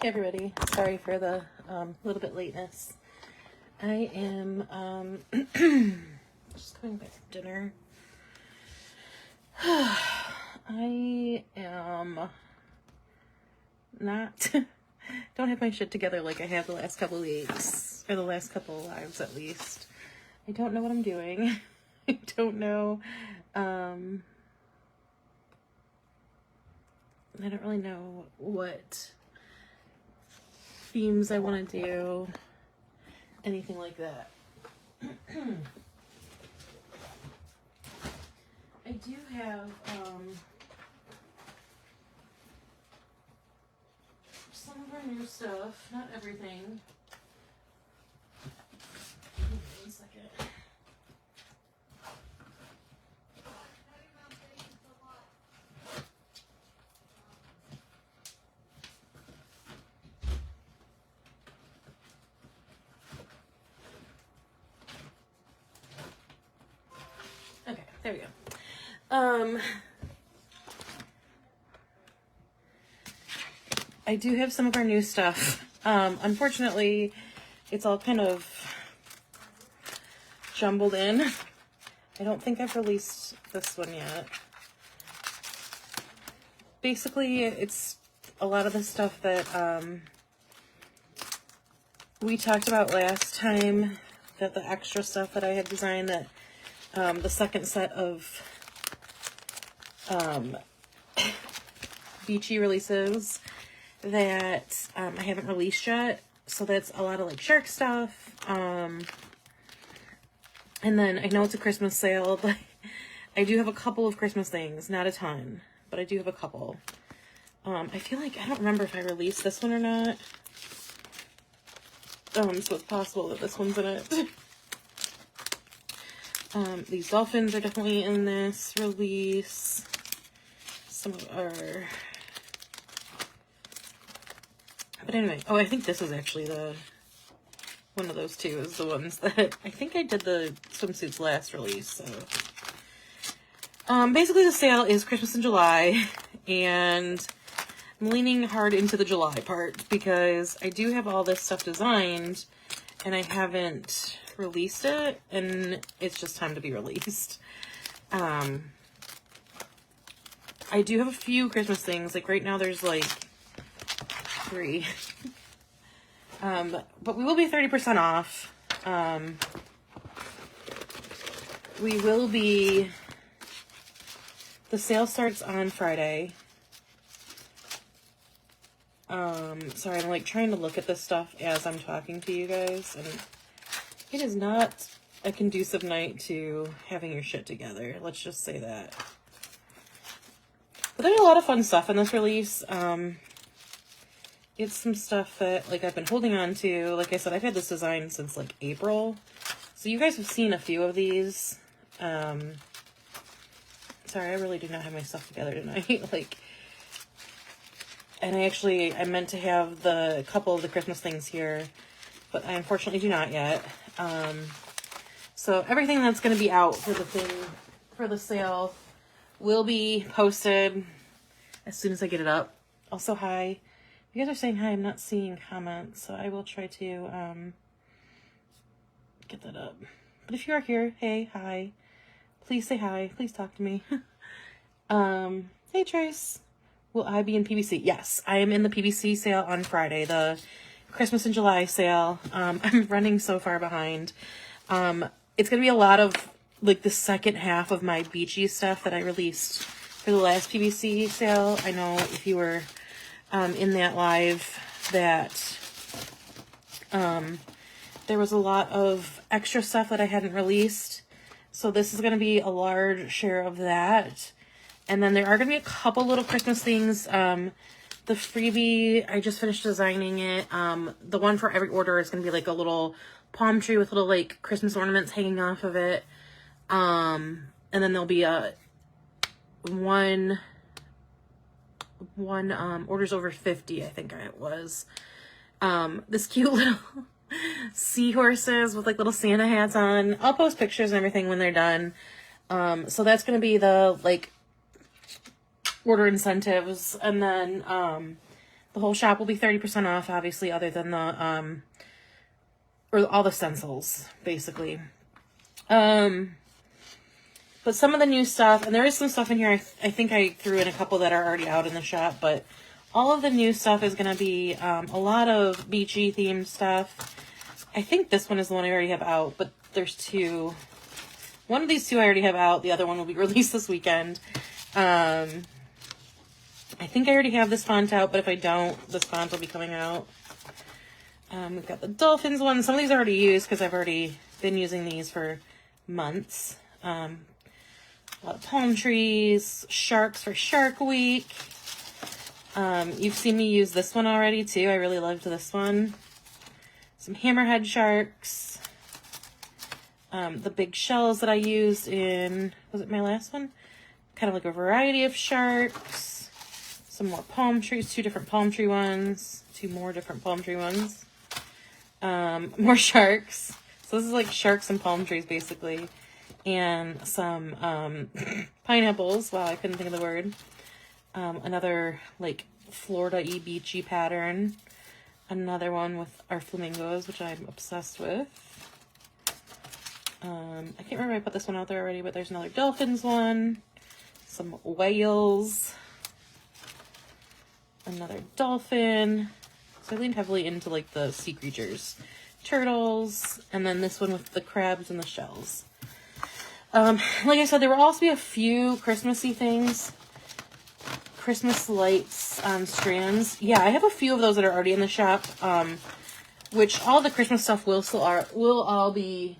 Hey everybody, sorry for the little bit lateness. I am just coming back from dinner. I am not, don't have my shit together like I have the last couple of weeks, or the last couple of lives at least. I don't know what I'm doing. I don't know, I don't really know what themes I want to do, anything like that. I do have some of our new stuff, not everything. Give me 1 second. Okay, there we go. I do have some of our new stuff. Unfortunately, it's all kind of jumbled in. I don't think I've released this one yet. Basically, it's a lot of the stuff that we talked about last time, that the extra stuff that I had designed, that the second set of beachy releases that I haven't released yet. So that's a lot of like shark stuff. And then I know it's a Christmas sale, but I do have a couple of Christmas things, not a ton, but I do have a couple. I feel like, I don't remember if I released this one or not. So it's possible that this one's in it. These dolphins are definitely in this release. Some of our... But anyway, oh, I think this is actually one of those two is the ones that I think I did the swimsuits last release, so. Basically the sale is Christmas in July, and I'm leaning hard into the July part because I do have all this stuff designed and I haven't released it, and it's just time to be released. I do have a few Christmas things. Like right now there's like 3. But we will be 30% off. We will be, the sale starts on Friday. Sorry, I'm like trying to look at this stuff as I'm talking to you guys, and it is not a conducive night to having your shit together. Let's just say that. But there's a lot of fun stuff in this release. It's some stuff that, like, I've been holding on to. Like I said, I've had this design since, like, April. So you guys have seen a few of these. Sorry, I really do not have my stuff together tonight. Like, and I meant to have a couple of the Christmas things here, but I unfortunately do not yet. So everything that's going to be out for the sale will be posted as soon as I get it up. Also, hi. You guys are saying hi. I'm not seeing comments, so I will try to get that up. But if you are here, hey, hi. Please say hi. Please talk to me. Hey, Trace. Will I be in PBC? Yes, I am in the PBC sale on Friday, the Christmas in July sale. I'm running so far behind. It's going to be a lot of, like, the second half of my beachy stuff that I released for the last PBC sale. I know if you were in that live that there was a lot of extra stuff that I hadn't released. So this is going to be a large share of that. And then there are going to be a couple little Christmas things. The freebie, I just finished designing it. The one for every order is going to be like a little palm tree with little like Christmas ornaments hanging off of it. And then there'll be one orders over 50, I think it was. This cute little seahorses with like little Santa hats on. I'll post pictures and everything when they're done. So that's going to be the like order incentives. And then The whole shop will be 30% off, obviously, other than the, or all the stencils, basically. But some of the new stuff, and there is some stuff in here, I think I threw in a couple that are already out in the shop, but all of the new stuff is going to be a lot of beachy themed stuff. I think this one is the one I already have out, but there's two. One of these two I already have out. The other one will be released this weekend. I think I already have this font out, but if I don't, this font will be coming out. We've got the dolphins one. Some of these are already used because I've already been using these for months. A lot of palm trees, sharks for Shark Week. You've seen me use this one already too. I really loved this one. Some hammerhead sharks. The big shells that I used in, was it my last one? Kind of like a variety of sharks. Some more palm trees, two different palm tree ones. Two more different palm tree ones. More sharks. So this is like sharks and palm trees basically. And some pineapples. Wow, I couldn't think of the word. Another like Florida-y beachy pattern. Another one with our flamingos, which I'm obsessed with. I can't remember if I put this one out there already, but there's another dolphins one. Some whales. Another dolphin. So I leaned heavily into like the sea creatures. Turtles. And then this one with the crabs and the shells. Like I said, there will also be a few Christmassy things. Christmas lights on strands. Yeah, I have a few of those that are already in the shop. Which all the Christmas stuff will all be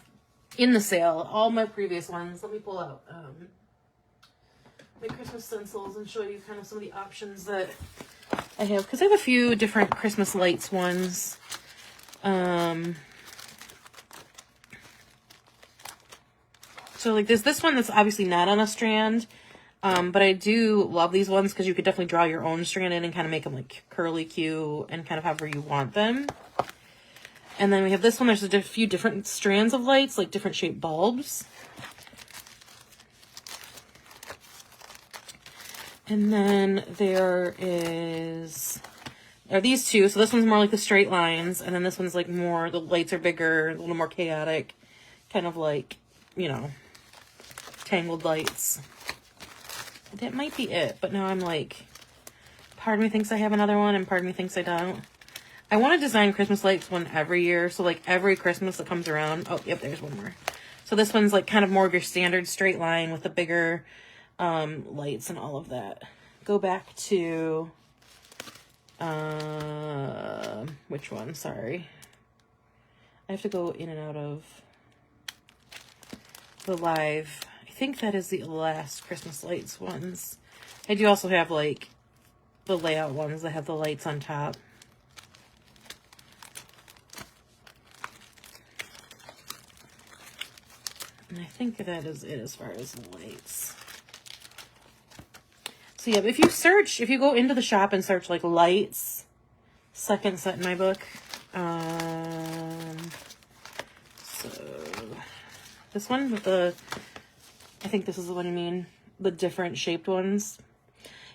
in the sale. All my previous ones. Let me pull out my Christmas stencils and show you kind of some of the options that I have. Because I have a few different Christmas lights ones. So like there's this one that's obviously not on a strand. But I do love these ones because you could definitely draw your own strand in and kind of make them like curly Q and kind of however you want them. And then we have this one. There's a few different strands of lights, like different shaped bulbs. And then there are these two. So this one's more like the straight lines. And then this one's like more, the lights are bigger, a little more chaotic. Kind of like, you know, tangled lights. That might be it, but now I'm like, part of me thinks I have another one and part of me thinks I don't. I want to design Christmas lights one every year. So like every Christmas that comes around. Oh, yep, there's one more. So this one's like kind of more of your standard straight line with the bigger lights and all of that. Go back to, which one? Sorry. I have to go in and out of the live. I think that is the last Christmas lights ones. I do also have like the layout ones that have the lights on top. And I think that is it as far as lights. So yeah, if you go into the shop and search like lights, second set in my book. So this one with the, I think this is the one you mean, the different shaped ones.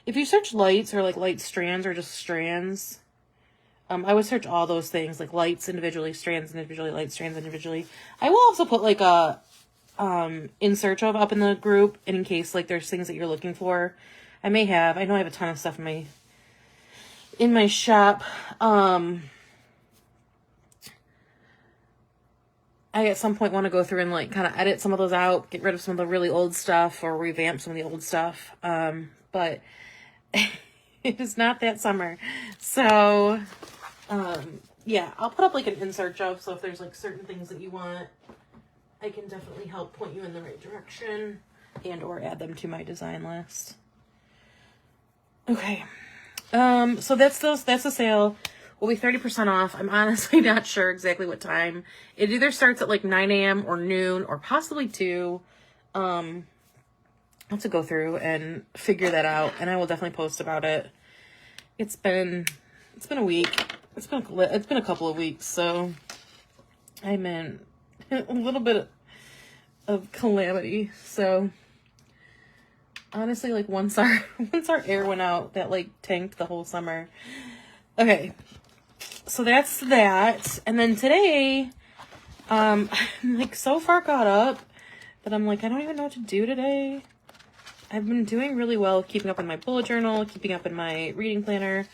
If you search lights or like light strands or just strands, I would search all those things, like lights individually, strands individually, light strands individually. I will also put like a in search of up in the group, and in case like there's things that you're looking for. I know I have a ton of stuff in my shop. I at some point want to go through and like kind of edit some of those out, get rid of some of the really old stuff or revamp some of the old stuff. But it is not that summer. So, yeah, I'll put up like an in search of, so if there's like certain things that you want, I can definitely help point you in the right direction and or add them to my design list. Okay. So that's the sale. Will be 30% off. I'm honestly not sure exactly what time. It either starts at like 9 a.m. or noon or possibly 2. I'll have to go through and figure that out, and I will definitely post about it. It's been a week. It's been a couple of weeks, so I'm in a little bit of calamity. So honestly, like once our air went out, that like tanked the whole summer. Okay, so that's that. And then today, I'm like so far caught up that I'm like, I don't even know what to do today. I've been doing really well keeping up in my bullet journal, keeping up in my reading planner.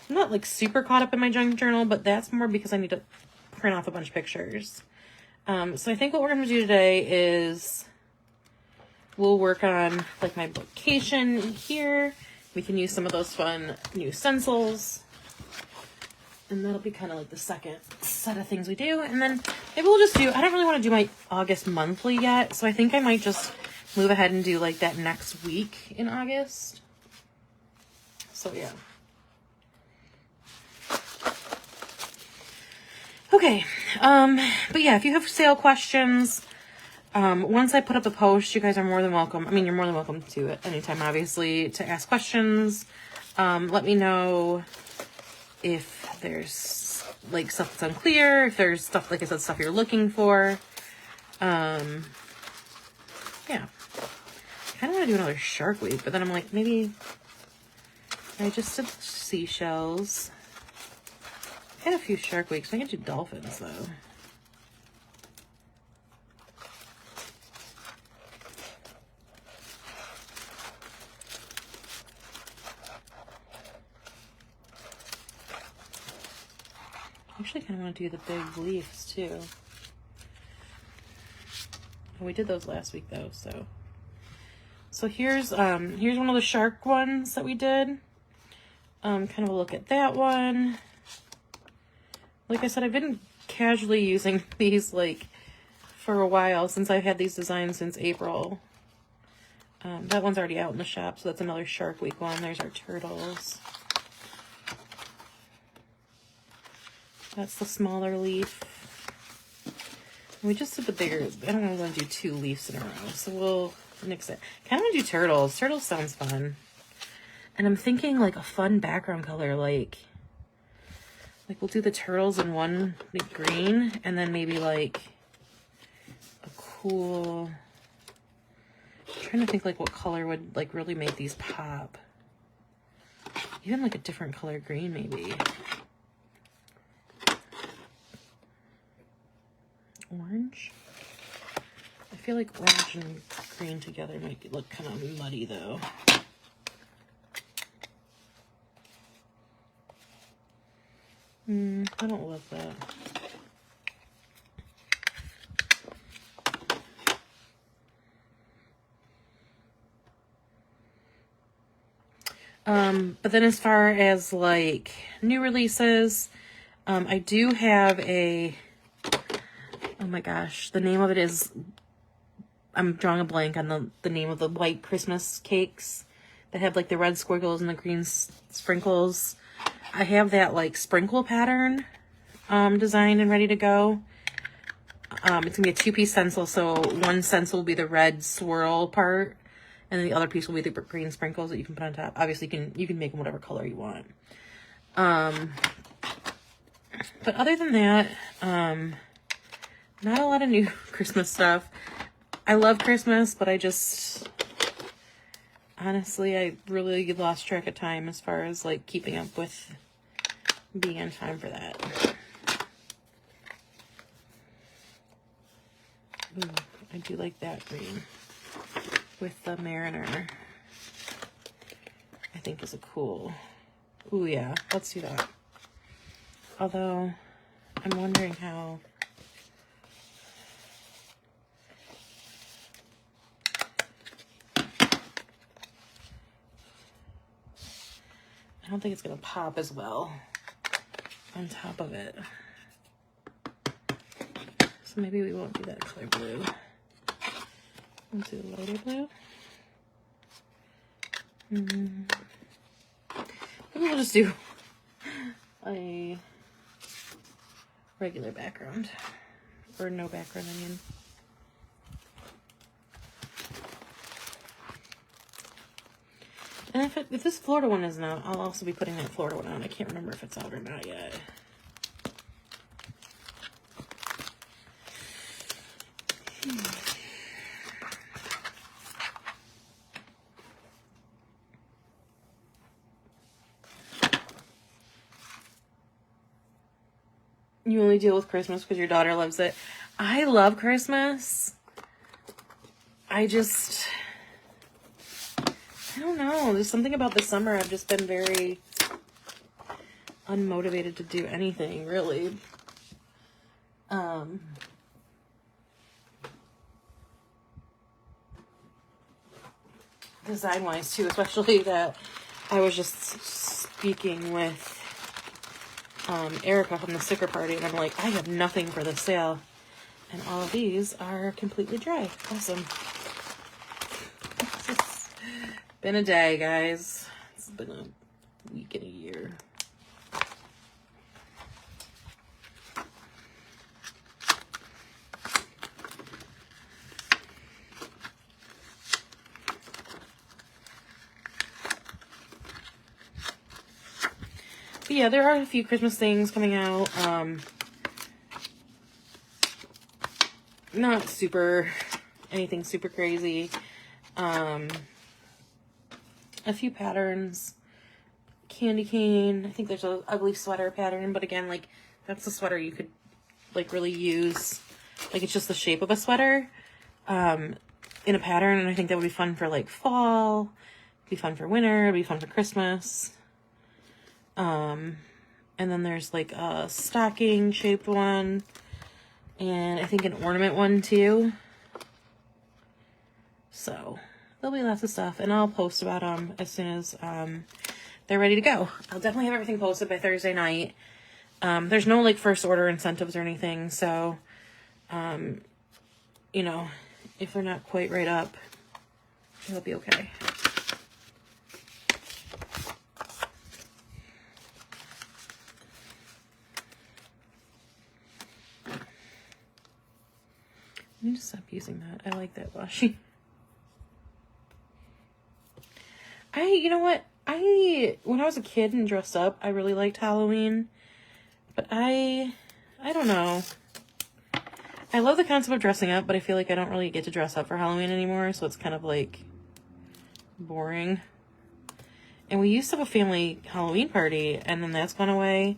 I'm not like super caught up in my junk journal, but that's more because I need to print off a bunch of pictures. So I think what we're going to do today is we'll work on like my location here. We can use some of those fun new stencils. And that'll be kind of like the second set of things we do. And then maybe we'll just do, I don't really want to do my August monthly yet. So I think I might just move ahead and do like that next week in August. So yeah. Okay. But yeah, if you have sale questions, once I put up the post, you guys are more than welcome. I mean, you're more than welcome to it anytime, obviously, to ask questions. Let me know if there's like stuff that's unclear, if there's stuff, like I said, stuff you're looking for. Yeah. I kind of want to do another Shark Week, but then I'm like, maybe I just did seashells. I had a few Shark Weeks. I can do dolphins though. I actually kind of want to do the big leaves too. Oh, we did those last week though, so here's one of the shark ones that we did. Kind of a look at that one. Like I said, I've been casually using these like for a while, since I've had these designs since April. That one's already out in the shop, so that's another Shark Week one. There's our turtles. That's the smaller leaf. We just did the bigger. I don't want to do 2 leaves in a row, so we'll mix it. Kind of want to do turtles. Turtles sounds fun. And I'm thinking like a fun background color, like we'll do the turtles in one like green, and then maybe like a cool, I'm trying to think like what color would like really make these pop. Even like a different color green maybe. Orange? I feel like orange and green together might look kind of muddy though. I don't love that. But then as far as like new releases, I do have a, oh my gosh, the name of it is, I'm drawing a blank on the name of the white Christmas cakes that have like the red squiggles and the green sprinkles. I have that like sprinkle pattern designed and ready to go. It's gonna be a 2-piece stencil, so one stencil will be the red swirl part, and then the other piece will be the green sprinkles that you can put on top. Obviously, you can make them whatever color you want. But other than that, not a lot of new Christmas stuff. I love Christmas, but honestly, I really lost track of time as far as like keeping up with being on time for that. Ooh, I do like that green with the Mariner. I think is a cool. Ooh, yeah, let's do that. Although, I'm wondering how. I don't think it's gonna pop as well on top of it. So maybe we won't do that color blue. Let's do the lighter blue. Maybe we'll just do a regular background. Or no background, I mean. And if this Florida one isn't out, I'll also be putting that Florida one on. I can't remember if it's out or not yet. You only deal with Christmas because your daughter loves it. I love Christmas. I don't know. There's something about the summer. I've just been very unmotivated to do anything, really. Design-wise, too. Especially that I was just speaking with Erica from the sticker party, and I'm like, I have nothing for the sale. And all of these are completely dry. Awesome. It's been a day, guys. It's been a week and a year. But yeah, there are a few Christmas things coming out. Not anything super crazy. A few patterns. Candy cane. I think there's a ugly sweater pattern, but again, like, that's a sweater you could, like, really use. Like, it's just the shape of a sweater in a pattern, and I think that would be fun for, like, fall. It'd be fun for winter. It'd be fun for Christmas. And then there's, like, a stocking-shaped one. And I think an ornament one, too. So, there'll be lots of stuff. And I'll post about them as soon as they're ready to go. I'll definitely have everything posted by Thursday night. There's no, like, first order incentives or anything. So, you know, if they're not quite right up, it'll be okay. I need to stop using that. I like that washi. You know what? When I was a kid and dressed up, I really liked Halloween. But I don't know. I love the concept of dressing up, but I feel like I don't really get to dress up for Halloween anymore. So it's kind of like boring. And we used to have a family Halloween party, and then that's gone away.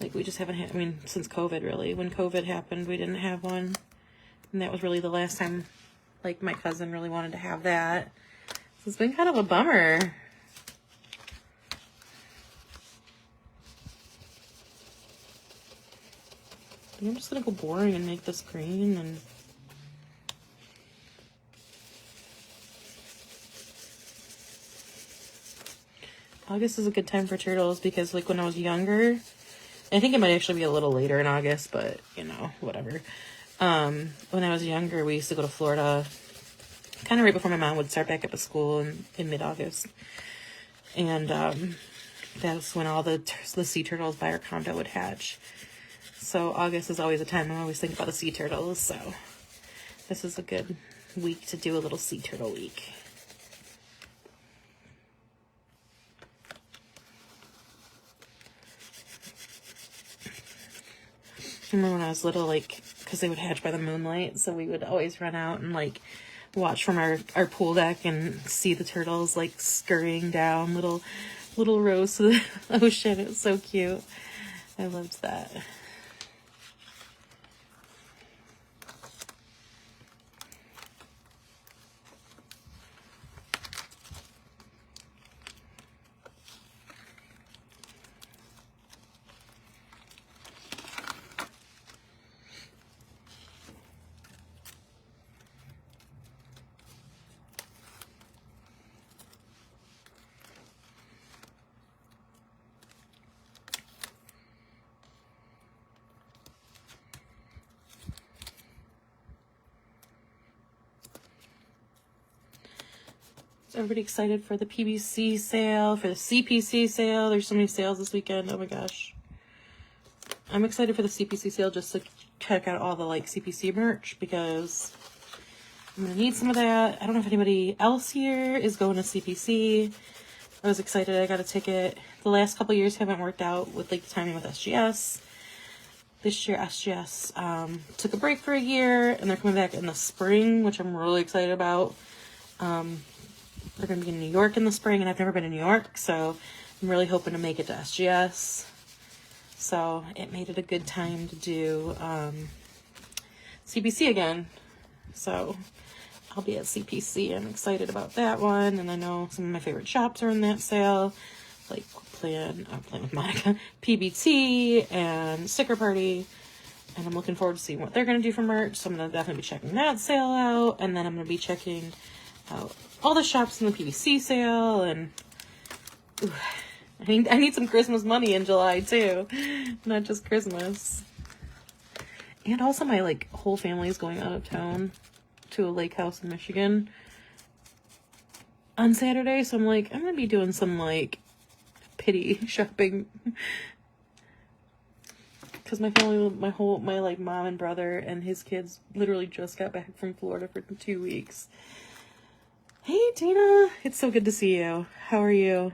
Like, we just haven't had, I mean, since COVID, really. When COVID happened, we didn't have one. And that was really the last time, like, my cousin really wanted to have that. So it's been kind of a bummer. I'm just gonna go boring and make this green and... August is a good time for turtles because, like, when I was younger, I think it might actually be a little later in August, but, you know, whatever. When I was younger, we used to go to Florida kind of right before my mom would start back up at school in mid-August. And that's when all the sea turtles by our condo would hatch. So August is always a time I always think about the sea turtles. So this is a good week to do a little sea turtle week. I remember when I was little, like, because they would hatch by the moonlight, so we would always run out and, like, watch from our pool deck and see the turtles, like, scurrying down little rows to the ocean. It was so cute. I loved that. Everybody excited for the PBC sale, for the CPC sale. There's so many sales this weekend. Oh my gosh. I'm excited for the CPC sale just to check out all the, like, CPC merch because I'm going to need some of that. I don't know if anybody else here is going to CPC. I was excited. I got a ticket. The last couple years haven't worked out with, like, the timing with SGS. This year, SGS took a break for a year, and they're coming back in the spring, which I'm really excited about. They're going to be in New York in the spring, and I've never been to New York, so I'm really hoping to make it to SGS. So it made it a good time to do CPC again. So I'll be at CPC. I'm excited about that one. And I know some of my favorite shops are in that sale. Like playing with Monica, PBT, and Sticker Party. And I'm looking forward to seeing what they're going to do for merch. So I'm going to definitely be checking that sale out. And then I'm going to be checking out all the shops in the PVC sale. And ooh, I need some Christmas money in July too. Not just Christmas. And also my like whole family is going out of town to a lake house in Michigan on Saturday. So I'm like, I'm going to be doing some like pity shopping. Because my family, my like mom and brother and his kids literally just got back from Florida for 2 weeks. Hey, Tina. It's so good to see you. How are you?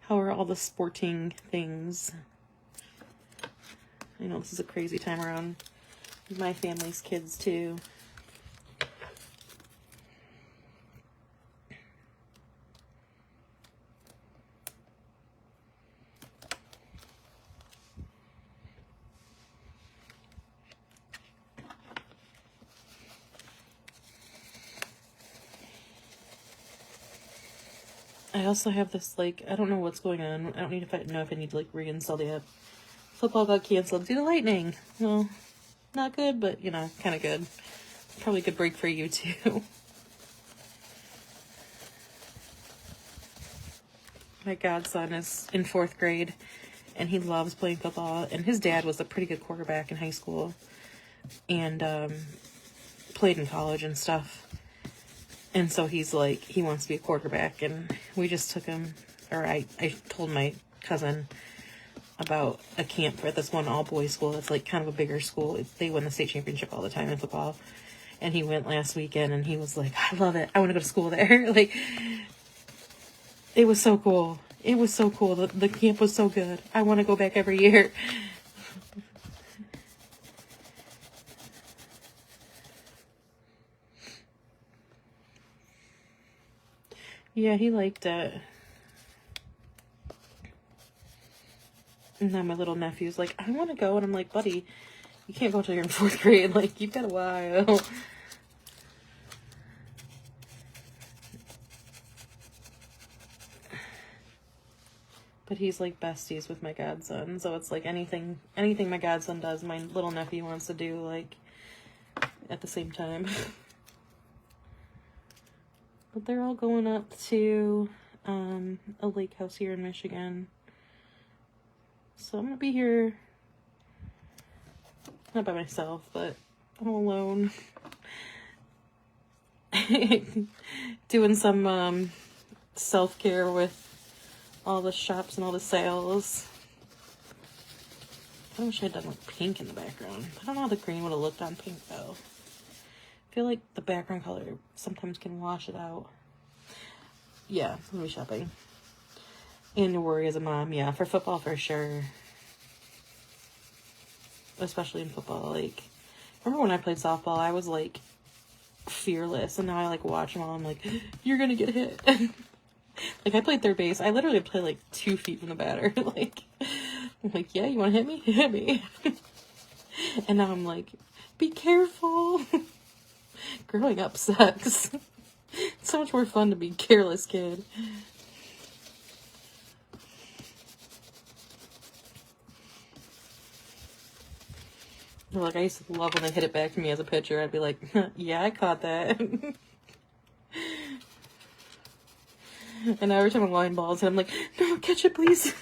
How are all the sporting things? I know this is a crazy time around my family's kids, too. I also have this, like, I don't know what's going on. I don't know if I need to, like, reinstall the app. Football got canceled due to lightning. Well, not good, but, you know, kind of good. Probably a good break for you, too. My godson is in 4th grade, and he loves playing football. And his dad was a pretty good quarterback in high school. And played in college and stuff. And so he's like, he wants to be a quarterback, and we just took him, or I told my cousin about a camp at this one all-boys school that's like kind of a bigger school. They win the state championship all the time in football. And he went last weekend, and he was like, I love it. I want to go to school there. Like, it was so cool. It was so cool. The camp was so good. I want to go back every year. Yeah, he liked it. And now my little nephew's like, I want to go. And I'm like, buddy, you can't go till you're in 4th grade. Like, you've got a while. But he's like besties with my godson. So it's like anything my godson does, my little nephew wants to do, like, at the same time. But they're all going up to a lake house here in Michigan. So I'm going to be here, not by myself, but I'm alone. Doing some self-care with all the shops and all the sales. I wish I had done like pink in the background. I don't know how the green would have looked on pink though. I feel like the background color sometimes can wash it out. Yeah, I'm gonna be shopping. And to worry as a mom, yeah, for football for sure. Especially in football, like, remember when I played softball, I was like fearless, and now I like watch them all, I'm like, you're gonna get hit. Like, I played third base, I literally played like 2 feet from the batter. Like, I'm like, yeah, you wanna hit me? Hit me. And now I'm like, be careful. Growing up sucks. It's so much more fun to be a careless kid. Like, I used to love when they hit it back to me as a pitcher. I'd be like, yeah, I caught that. And every time a line balls hit, I'm like, no, catch it, please.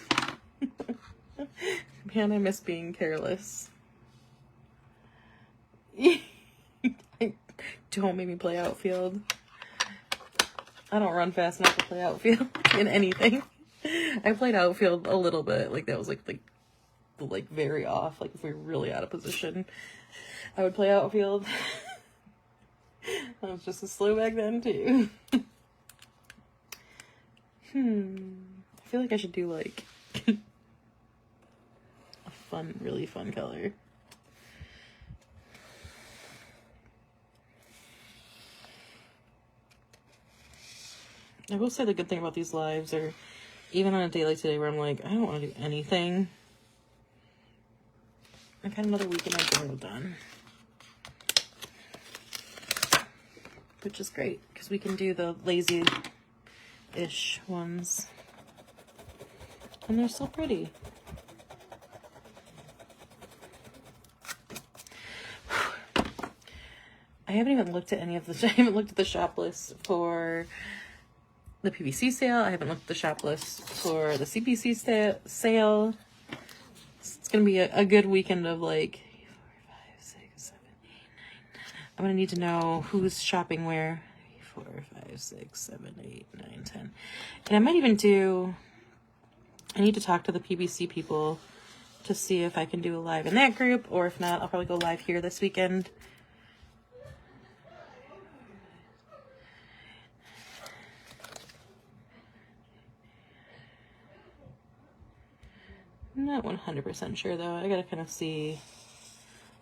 Man, I miss being careless. Don't make me play outfield. I don't run fast enough to play outfield in anything. I played outfield a little bit. Like, that was like very off. Like, if we were really out of position, I would play outfield. I was just as slow back then too. I feel like I should do like a really fun color. I will say the good thing about these lives, or even on a day like today where I'm like, I don't want to do anything, I got another week in my journal done, which is great because we can do the lazy-ish ones. And they're so pretty. I haven't even looked at any of the, I haven't looked at the shop list for the PVC sale. I haven't looked at the shop list for the CPC sale. It's going to be a good weekend of like 4, 5, 6, 7, 8, 9. I'm going to need to know who's shopping where. 3, 4, 5, 6, 7, 8, 9, 10. And I might even do, I need to talk to the PVC people to see if I can do a live in that group, or if not, I'll probably go live here this weekend. I'm not 100% sure though. I gotta kind of see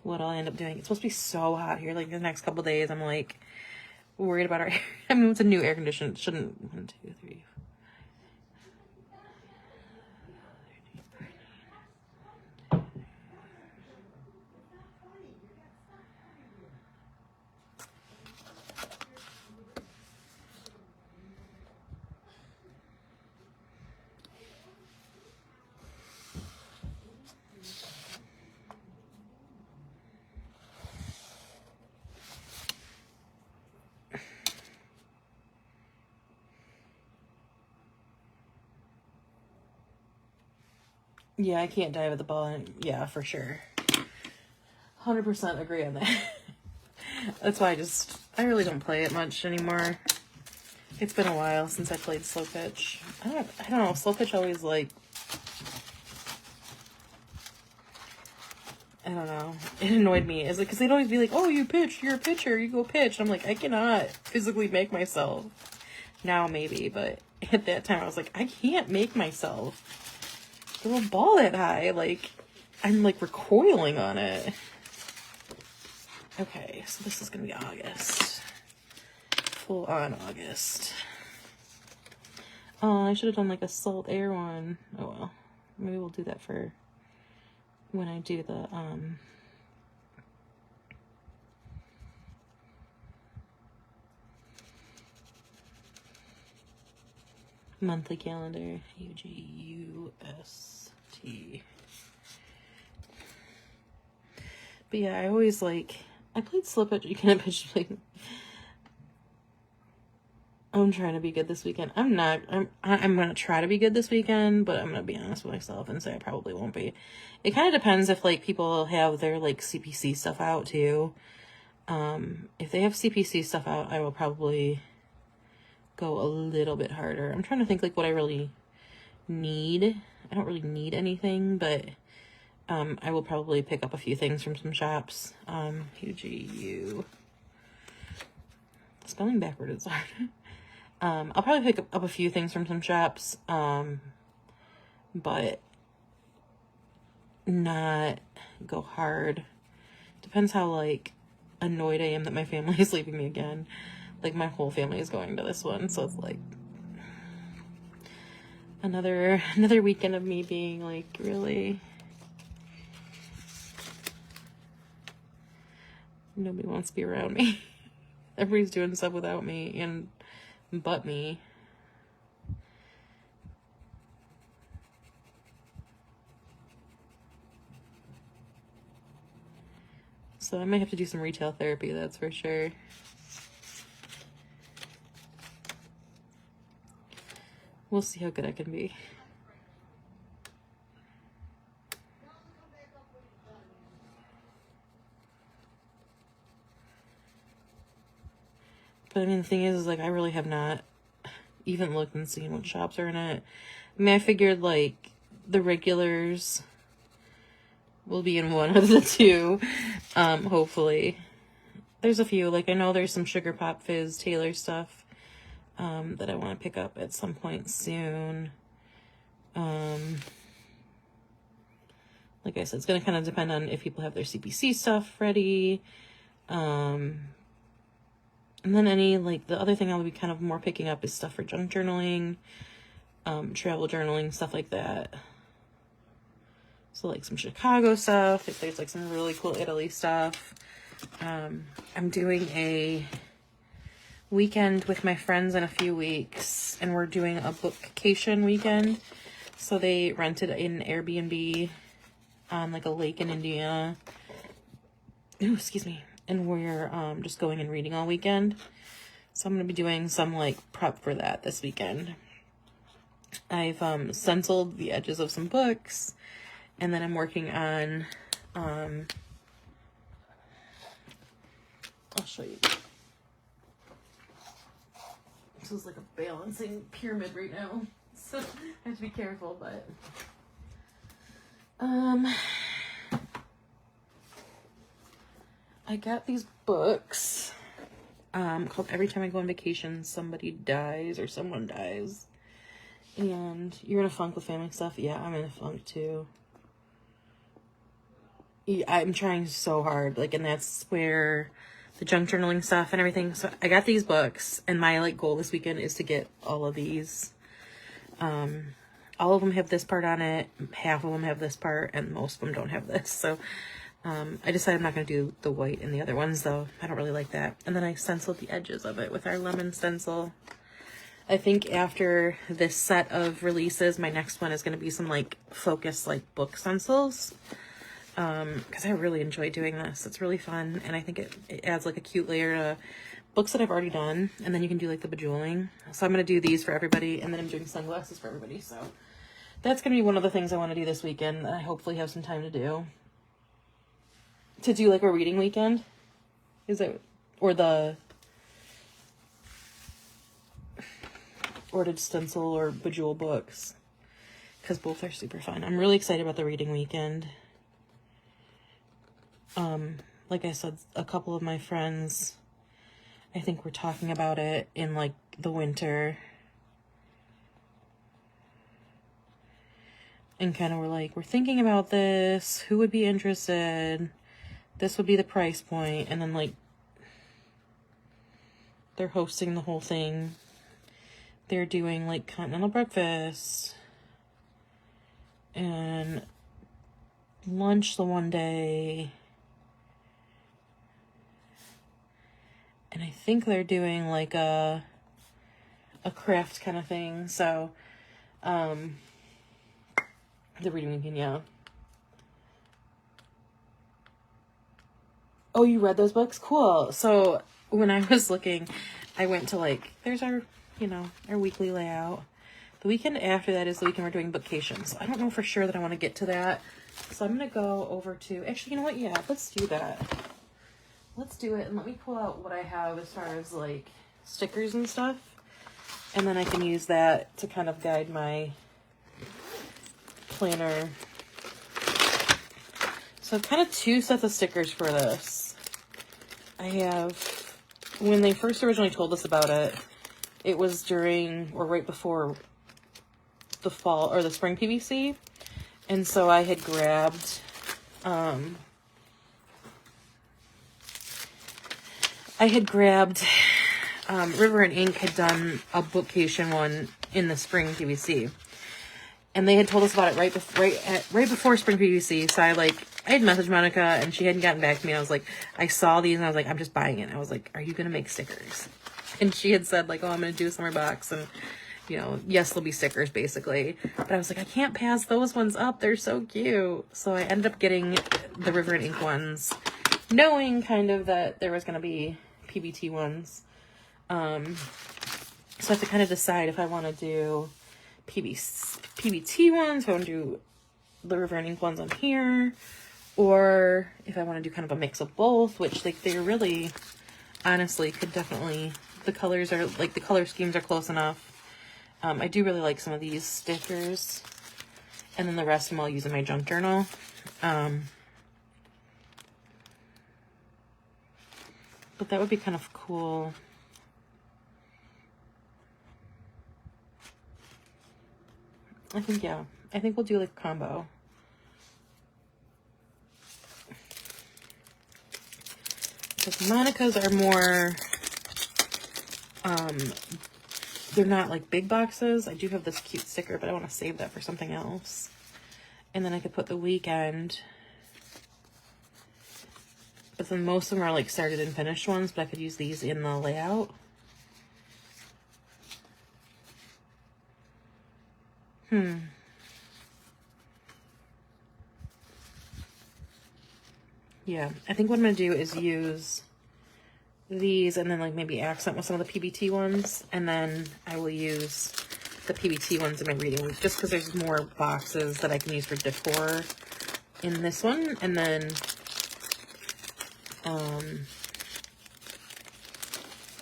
what I'll end up doing. It's supposed to be so hot here. Like the next couple of days, I'm like worried about our air. I mean, it's a new air conditioner. It shouldn't. 1, 2, 3. Yeah, I can't dive at the ball. And yeah, for sure. 100% agree on that. That's why I really don't play it much anymore. It's been a while since I played slow pitch. I don't know. Slow pitch always like, I don't know. It annoyed me. It's like, because they'd always be like, oh, you pitched, you're a pitcher, you go pitch. And I'm like, I cannot physically make myself. Now maybe, but at that time I was like, I can't make myself throw a ball that high. Like, I'm like recoiling on it. Okay, so this is gonna be August. Full on August. Oh, I should have done like a salt air one. Oh well. Maybe we'll do that for when I do the monthly calendar. UGUST. But yeah, I always like, I played slip pitch. You can't pitch play. I'm trying to be good this weekend. I'm not. I'm gonna try to be good this weekend, but I'm gonna be honest with myself and say I probably won't be. It kind of depends if like people have their like CPC stuff out too. If they have CPC stuff out, I will probably go a little bit harder. I'm trying to think like what I really need. I don't really need anything, but I will probably pick up a few things from some shops. UGU. Spelling backward is hard. I'll probably pick up a few things from some shops, but not go hard. Depends how, like, annoyed I am that my family is leaving me again. Like, my whole family is going to this one, so it's, like, another weekend of me being, like, really... Nobody wants to be around me. Everybody's doing stuff without me and but me. So I might have to do some retail therapy, that's for sure. We'll see how good I can be. But I mean, the thing is like, I really have not even looked and seen what shops are in it. I mean, I figured, like, the regulars will be in one of the two, hopefully. There's a few, like, I know there's some Sugar Pop Fizz Taylor stuff, that I want to pick up at some point soon. Like I said, it's going to kind of depend on if people have their CPC stuff ready, and then any, like, the other thing I would be kind of more picking up is stuff for junk journaling, travel journaling, stuff like that. So like some Chicago stuff, if there's like some really cool Italy stuff. I'm doing a weekend with my friends in a few weeks, and we're doing a bookcation weekend. So they rented an Airbnb on like a lake in Indiana. Ooh, excuse me. And we're just going and reading all weekend. So I'm going to be doing some like prep for that this weekend. I've stenciled the edges of some books, and then I'm working on I'll show you. This is like a balancing pyramid right now, so I have to be careful, but I got these books called Every Time I Go on Vacation Somebody Dies or Someone Dies. And you're in a funk with family stuff? Yeah, I'm in a funk too. Yeah, I'm trying so hard, like, and that's where the junk journaling stuff and everything. So I got these books, and my like goal this weekend is to get all of these. All of them have this part on it, half of them have this part, and most of them don't have this. So I decided I'm not going to do the white in the other ones, though. I don't really like that. And then I stenciled the edges of it with our lemon stencil. I think after this set of releases, my next one is going to be some like focus like book stencils. Because I really enjoy doing this. It's really fun, and I think it adds like a cute layer to books that I've already done, and then you can do like the bejeweling. So I'm going to do these for everybody, and then I'm doing sunglasses for everybody. So that's going to be one of the things I want to do this weekend that I hopefully have some time to do. To do like a reading weekend? Is it, or the, or to stencil or bejewel books, because both are super fun. I'm really excited about the reading weekend. Like I said, a couple of my friends, I think we're talking about it in like the winter. And kind of were like, we're thinking about this. Who would be interested? This would be the price point. And then like, they're hosting the whole thing. They're doing like continental breakfast and lunch the one day. And I think they're doing like a craft kind of thing. So, the reading weekend, yeah. Oh, you read those books? Cool. So when I was looking, I went to like, there's our, you know, our weekly layout. The weekend after that is the weekend we're doing bookcation. So I don't know for sure that I want to get to that. So I'm going to go over to, actually, you know what? Yeah, let's do that. Let's do it, and let me pull out what I have as far as like stickers and stuff, and then I can use that to kind of guide my planner. So kind of two sets of stickers for this. I have, when they first originally told us about it, it was during or right before the fall or the spring PVC, and so I had grabbed River and Ink had done a bookcation one in the spring PVC, and they had told us about it right before spring PVC. So I had messaged Monica, and she hadn't gotten back to me. And I was like, I saw these, and I was like, I'm just buying it. I was like, are you gonna make stickers? And she had said like, oh, I'm gonna do a summer box, and you know, yes, there'll be stickers basically. But I was like, I can't pass those ones up. They're so cute. So I ended up getting the River and Ink ones, knowing kind of that there was gonna be PBT ones. So I have to kind of decide if I want to do PBT ones, if I want to do the River and Ink ones on here, or if I want to do kind of a mix of both, which like they really honestly could definitely, the colors are like, the color schemes are close enough. I do really like some of these stickers, and then the rest of them I'll use in my junk journal. But that would be kind of cool. I think we'll do like a combo. Because Monica's are more, they're not like big boxes. I do have this cute sticker, but I want to save that for something else. And then I could put the weekend. But then most of them are like started and finished ones, but I could use these in the layout. Yeah, I think what I'm going to do is use these and then like maybe accent with some of the PBT ones. And then I will use the PBT ones in my reading week just because there's more boxes that I can use for decor in this one. And then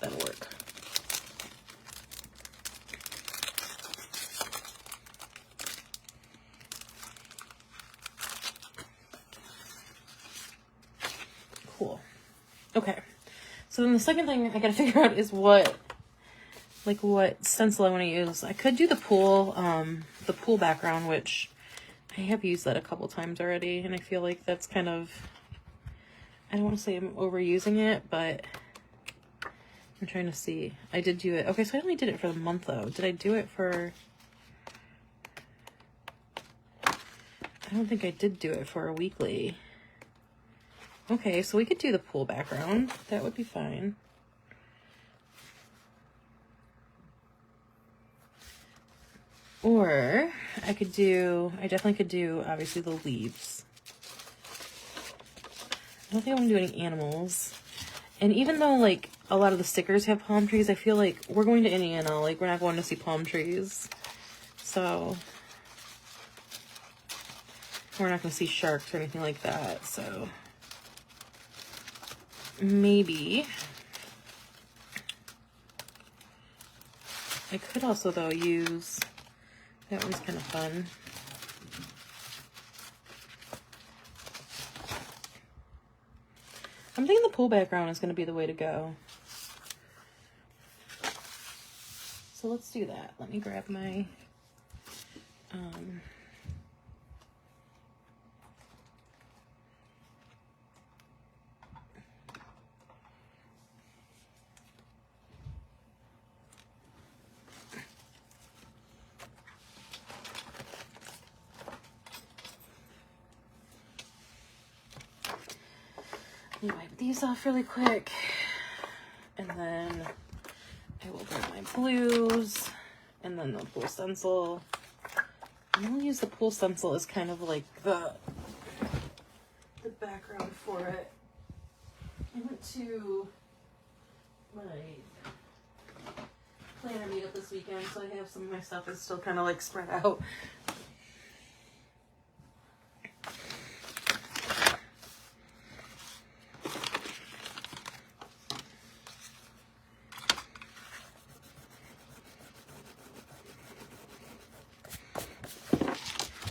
that'll work. Cool. Okay. So then the second thing I gotta figure out is what stencil I want to use. I could do the pool background, which I have used that a couple times already, and I feel like that's kind of, I don't want to say I'm overusing it, but I'm trying to see. I did do it. Okay, so I only did it for the month though. Did I do it for, I don't think I did do it for a weekly. Okay, so we could do the pool background. That would be fine. Or I definitely could do, obviously, the leaves. I don't think I want to do any animals. And even though, like, a lot of the stickers have palm trees, I feel like we're going to Indiana. Like, we're not going to see palm trees. So we're not going to see sharks or anything like that. So maybe I could also, though, use, that one's kind of fun. I'm thinking the pool background is going to be the way to go. So let's do that. Let me grab my, let me wipe these off really quick, and then I will grab my blues, and then the pool stencil. I'm gonna use the pool stencil as kind of like the background for it. I went to my planner meetup this weekend, so I have some of my stuff is still kind of like spread out.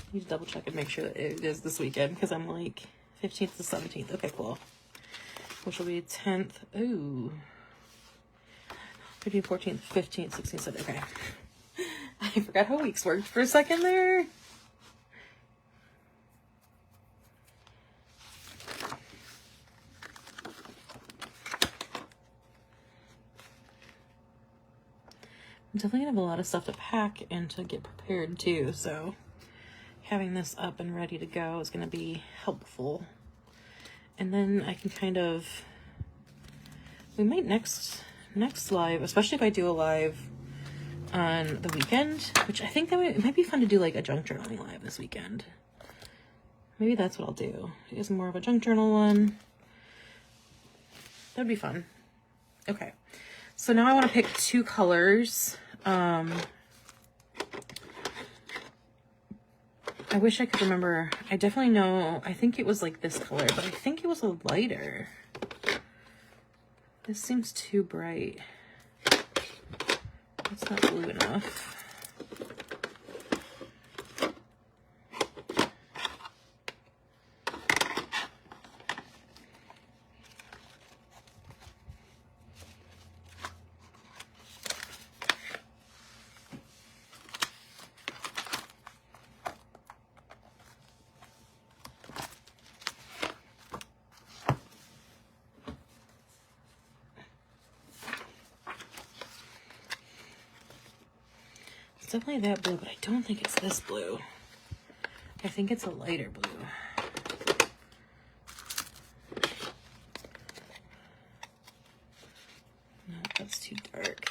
I need to double check and make sure that it is this weekend because I'm like 15th to 17th. Okay, cool. Which will be 10th. Ooh. 15th, 14th, 15th, 16th, 17th. Okay. I forgot how weeks worked for a second there. I'm definitely gonna have a lot of stuff to pack and to get prepared too, so having this up and ready to go is going to be helpful. And then I can kind of, we might next live, especially if I do a live on the weekend, which I think that it might be fun to do like a junk journaling live this weekend. Maybe that's what I'll do. It's more of a junk journal one. That'd be fun. Okay. So now I want to pick two colors. I wish I could remember. I definitely know. I think it was like this color, but I think it was a lighter. This seems too bright. It's not blue enough. Definitely that blue, but I don't think it's this blue. I think it's a lighter blue. No, that's too dark.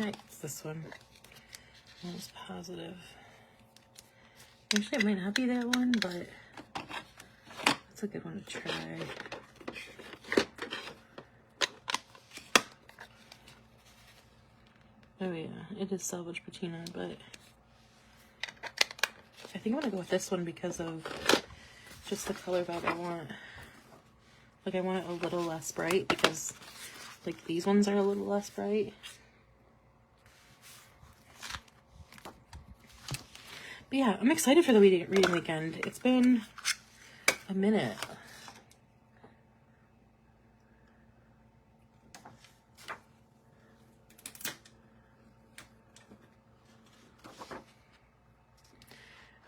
It's this one. Almost positive. Actually, it might not be that one, but it's a good one to try. Oh yeah, it is salvage patina, but I think I'm gonna go with this one because of just the color vibe I want. Like, I want it a little less bright because, like, these ones are a little less bright. But yeah, I'm excited for the reading weekend. It's been a minute.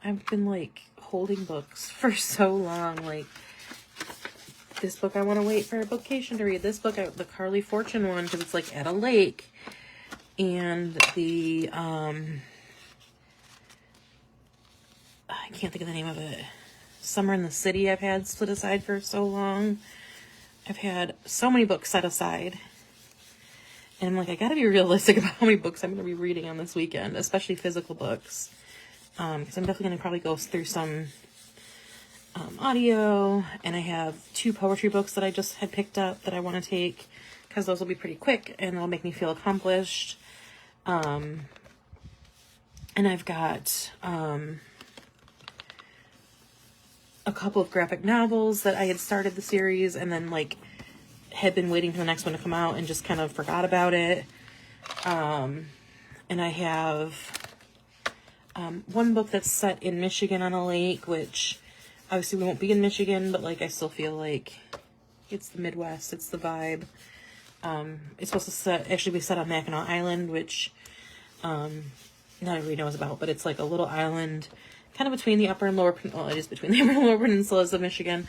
I've been, like, holding books for so long. Like, this book I want to wait for a bookcation to read. This book, the Carly Fortune one, because it's, like, at a lake. And the, I can't think of the name of it. Summer in the City I've had split aside for so long. I've had so many books set aside. And I'm like, I gotta be realistic about how many books I'm going to be reading on this weekend, especially physical books. Because I'm definitely going to probably go through some audio. And I have 2 poetry books that I just had picked up that I want to take. Because those will be pretty quick and they'll make me feel accomplished. And I've got a couple of graphic novels that I had started the series and then, like, had been waiting for the next one to come out and just kind of forgot about it. And I have one book that's set in Michigan on a lake, which obviously we won't be in Michigan, but, like, I still feel like it's the Midwest, it's the vibe. It's supposed to actually be set on Mackinac Island, which not everybody knows about, but it's like a little island kind of between the upper and lower, well, it is between the upper and lower peninsulas of Michigan.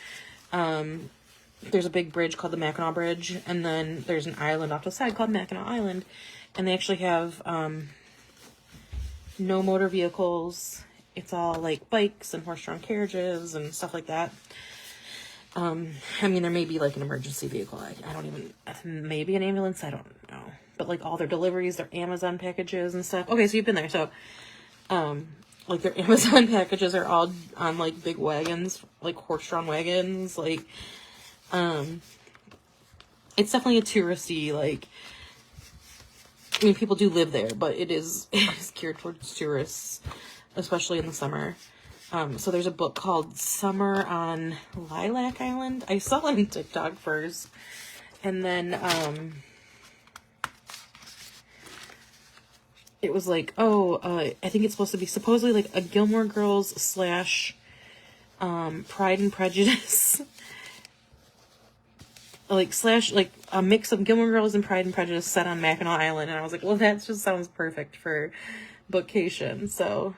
There's a big bridge called the Mackinac Bridge, and then there's an island off to the side called Mackinac Island, and they actually have no motor vehicles. It's all, like, bikes and horse-drawn carriages and stuff like that. I mean, there may be, like, an emergency vehicle. I don't even, maybe an ambulance, I don't know. But, like, all their deliveries, their Amazon packages and stuff. Okay, so you've been there. So, like, their Amazon packages are all on, like, big wagons, like, horse-drawn wagons. Like, it's definitely a touristy, like, I mean, people do live there, but it is geared towards tourists, especially in the summer. So there's a book called Summer on Lilac Island. I saw it on TikTok first. And then, it was like, I think it's supposed to be supposedly like a Gilmore Girls / Pride and Prejudice. like a mix of Gilmore Girls and Pride and Prejudice set on Mackinac Island. And I was like, well, that just sounds perfect for bookcation. So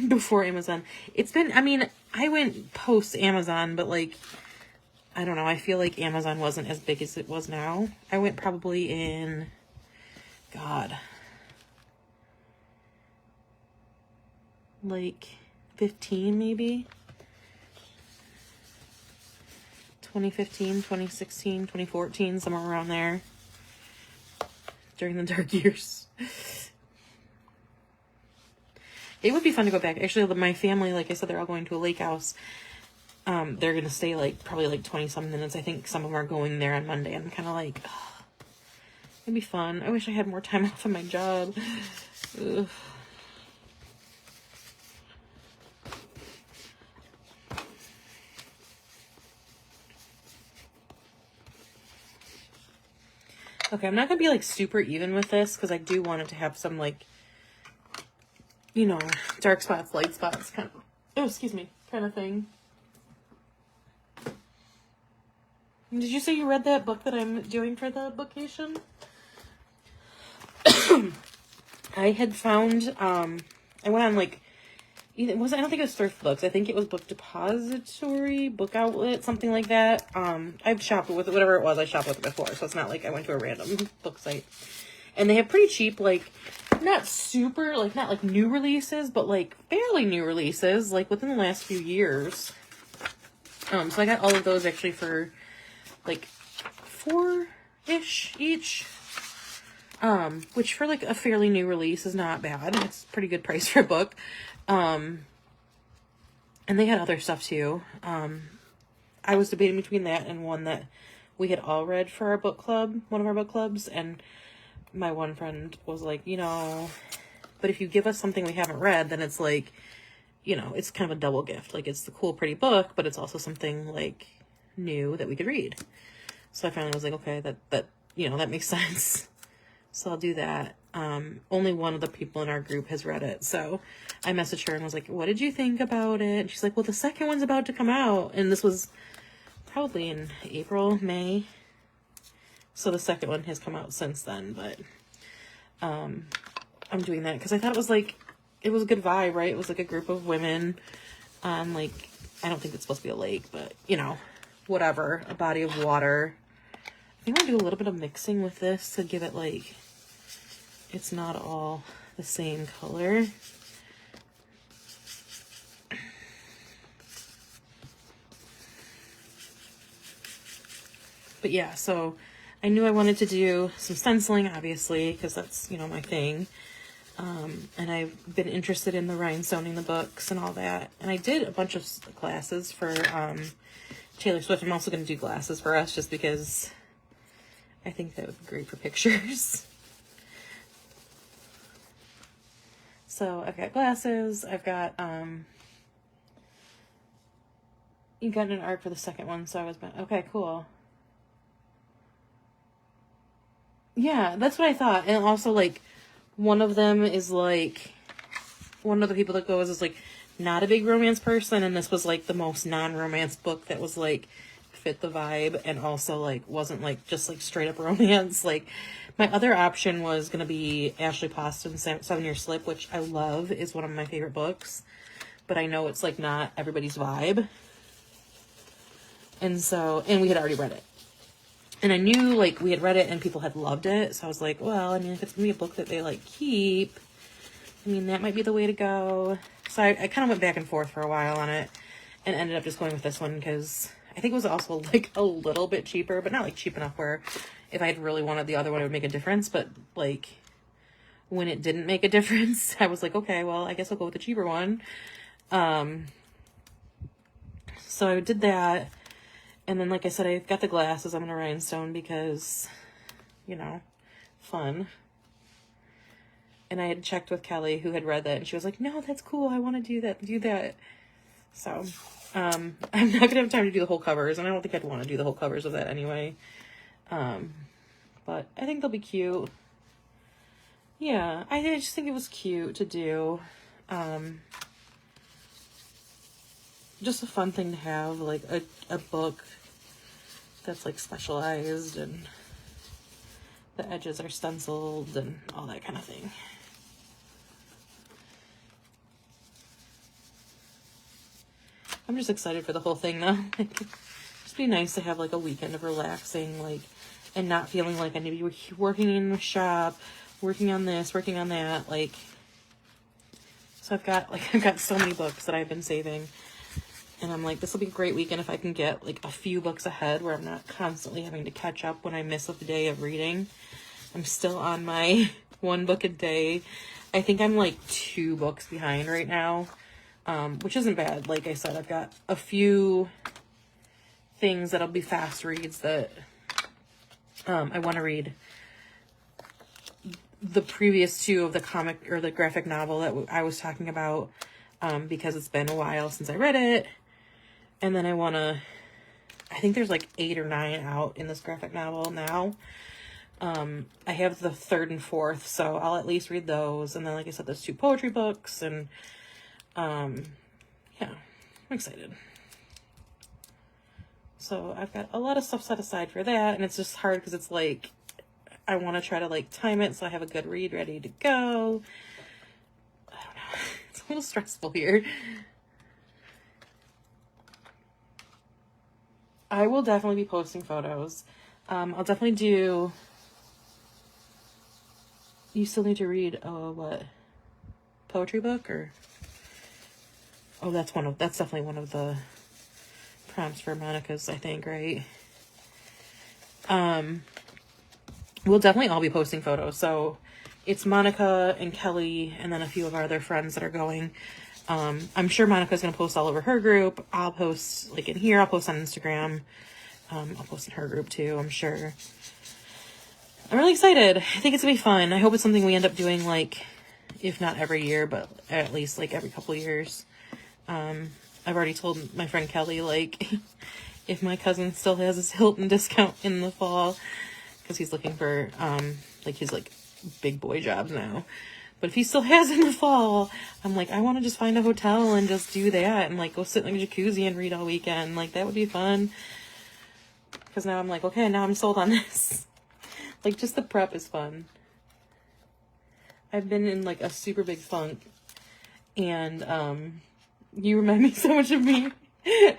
before Amazon, it's been, I mean, I went post Amazon, but, like, I don't know. I feel like Amazon wasn't as big as it was now. I went probably in, God, like 15 maybe. 2015, 2016, 2014, somewhere around there. During the dark years. It would be fun to go back. Actually, my family, like I said, they're all going to a lake house. They're going to stay, like, probably, like, 20-some minutes. I think some of them are going there on Monday. I'm kind of like, oh, it'd be fun. I wish I had more time off of my job. Ugh. Okay, I'm not going to be, like, super even with this, because I do want it to have some, like, you know, dark spots, light spots, kind of, oh, excuse me, kind of thing. Did you say you read that book that I'm doing for the bookcation? I had found, I went on, like, I don't think it was Thrift Books. I think it was Book Depository, Book Outlet, something like that. I've shopped with it, whatever it was, I shopped with it before, so it's not like I went to a random book site. And they have pretty cheap, like, not super, like, not like new releases, but like fairly new releases, like within the last few years. So I got all of those actually for like $4-ish each. Which for like a fairly new release is not bad. It's a pretty good price for a book. And they had other stuff too. I was debating between that and one that we had all read for our book club, one of our book clubs, and my one friend was like, you know, but if you give us something we haven't read, then it's like, you know, it's kind of a double gift. Like, it's the cool, pretty book, but it's also something like new that we could read. So I finally was like, okay, that you know, that makes sense. So I'll do that. Only one of the people in our group has read it. So I messaged her and was like, what did you think about it? And she's like, well, the second one's about to come out. And this was probably in April, May. So the second one has come out since then. But I'm doing that because I thought it was like, it was a good vibe, right? It was like a group of women on like, I don't think it's supposed to be a lake, but you know, whatever, a body of water. I think I'll do a little bit of mixing with this to give it like, it's not all the same color. But yeah, so I knew I wanted to do some stenciling, obviously, because that's, you know, my thing. And I've been interested in the rhinestoning the books and all that. And I did a bunch of glasses for Taylor Swift. I'm also going to do glasses for us just because I think that would be great for pictures. So I've got glasses. I've got, you got an art for the second one. So I was, okay, cool. Yeah, that's what I thought. And also like one of them is like, one of the people that goes is like not a big romance person. And this was like the most non-romance book that was like fit the vibe and also like wasn't like just like straight up romance. Like my other option was going to be Ashley Poston's 7 Year Slip, which I love, is one of my favorite books, but I know it's like not everybody's vibe. And so, and we had already read it. And I knew like we had read it and people had loved it. So I was like, well, I mean, if it's gonna be a book that they like keep, I mean, that might be the way to go. So I kind of went back and forth for a while on it and ended up just going with this one because I think it was also like a little bit cheaper, but not like cheap enough where if I had really wanted the other one, it would make a difference. But like when it didn't make a difference, I was like, okay, well, I guess I'll go with the cheaper one. So I did that. And then, like I said, I've got the glasses I'm going to rhinestone because, you know, fun. And I had checked with Kelly, who had read that, and she was like, no, that's cool. I want to do that. So, I'm not going to have time to do the whole covers, and I don't think I'd want to do the whole covers of that anyway. But I think they'll be cute. Yeah, I just think it was cute to do. Just a fun thing to have, like a book that's like specialized and the edges are stenciled and all that kind of thing. I'm just excited for the whole thing though. Just be nice to have like a weekend of relaxing, like, and not feeling like I need to be working in the shop, working on this, working on that, like. So I've got so many books that I've been saving. And I'm like, this will be a great weekend if I can get like a few books ahead where I'm not constantly having to catch up when I miss a day of reading. I'm still on my 1 book a day. I think I'm like 2 books behind right now, which isn't bad. Like I said, I've got a few things that'll be fast reads that I want to read. The previous 2 of the comic or the graphic novel that I was talking about because it's been a while since I read it. And then I think there's like 8 or 9 out in this graphic novel now. I have the 3rd and 4th, so I'll at least read those. And then, like I said, there's 2 poetry books, and yeah, I'm excited. So I've got a lot of stuff set aside for that, and it's just hard because it's like, I want to try to like time it so I have a good read ready to go. I don't know. It's a little stressful here. I will definitely be posting photos. I'll definitely do You still need to read, what? Poetry book, or? Oh, that's definitely one of the prompts for Monica's, I think, right? We'll definitely all be posting photos. So it's Monica and Kelly and then a few of our other friends that are going. I'm sure Monica's going to post all over her group. I'll post like in here. I'll post on Instagram. I'll post in her group too, I'm sure. I'm really excited. I think it's going to be fun. I hope it's something we end up doing, like, if not every year, but at least like every couple years. I've already told my friend Kelly, like, if my cousin still has his Hilton discount in the fall, because he's looking for, like, his, like, big boy jobs now. But if he still has in the fall, I'm like, I want to just find a hotel and just do that and, like, go sit in the jacuzzi and read all weekend. Like, that would be fun. Because now I'm like, okay, now I'm sold on this. Like, just the prep is fun. I've been in, like, a super big funk. And, you remind me so much of me.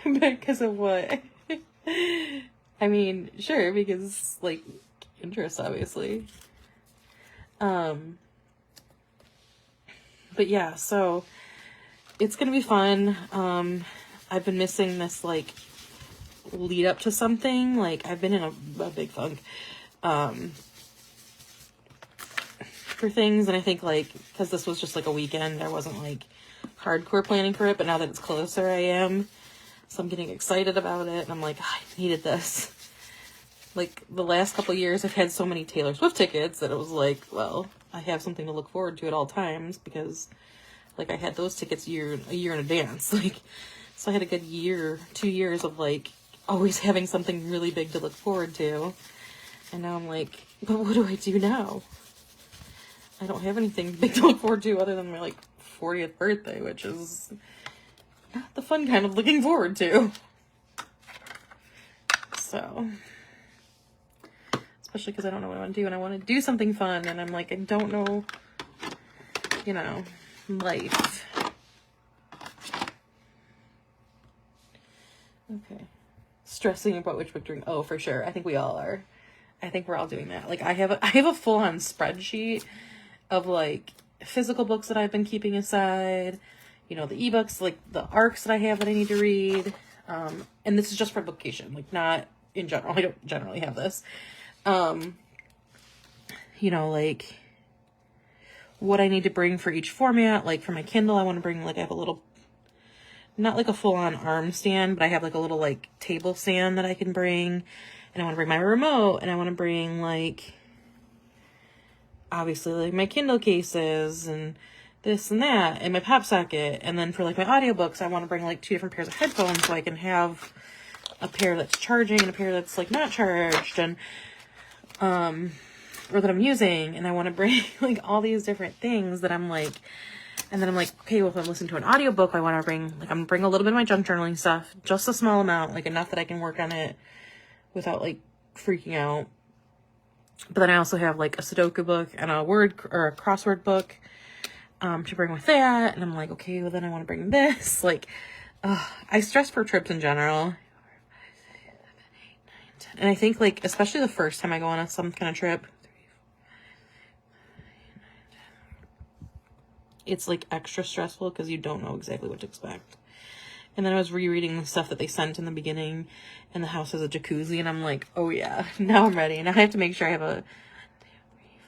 Because of what? I mean, sure, because, like, interest, obviously. But yeah, so it's gonna be fun. I've been missing this, like, lead up to something. Like, I've been in a big funk, for things, and I think, like, because this was just, like, a weekend, I wasn't, like, hardcore planning for it, but now that it's closer, I am. So I'm getting excited about it, and I'm like, I needed this. Like, the last couple years, I've had so many Taylor Swift tickets that it was like, well, I have something to look forward to at all times, because, like, I had those tickets a year in advance. Like, so I had a good year, 2 years of, like, always having something really big to look forward to. And now I'm like, but what do I do now? I don't have anything big to look forward to other than my, like, 40th birthday, which is not the fun kind of looking forward to. So, especially because I don't know what I want to do, and I want to do something fun, and I'm like, I don't know, you know, life. Okay. Stressing about which book to drink. Oh, for sure. I think we all are. I think we're all doing that. Like, I have a full-on spreadsheet of, like, physical books that I've been keeping aside, you know, the ebooks, like the ARCs that I have that I need to read. And this is just for bookcation, like, not in general. I don't generally have this. You know, like, what I need to bring for each format. Like, for my Kindle, I want to bring, like, I have a little, not like a full-on arm stand, but I have, like, a little, like, table stand that I can bring. And I want to bring my remote, and I want to bring, like, obviously, like, my Kindle cases, and this and that, and my pop socket. And then for, like, my audiobooks, I want to bring, like, 2 different pairs of headphones so I can have a pair that's charging and a pair that's, like, not charged, and, or that I'm using. And I want to bring, like, all these different things that I'm, like, and then I'm like, okay, well, if I'm listening to an audiobook, I want to bring, like, I'm going to bring a little bit of my junk journaling stuff, just a small amount, like, enough that I can work on it without, like, freaking out. But then I also have, like, a Sudoku book and a word or a crossword book to bring with that. And I'm like, okay, well, then I want to bring this. Like, I stress for trips in general. And I think, like, especially the first time I go on some kind of trip, it's, like, extra stressful because you don't know exactly what to expect. And then I was rereading the stuff that they sent in the beginning, and the house has a jacuzzi, and I'm like, oh yeah, now I'm ready. Now I have to make sure I have a 2, 3,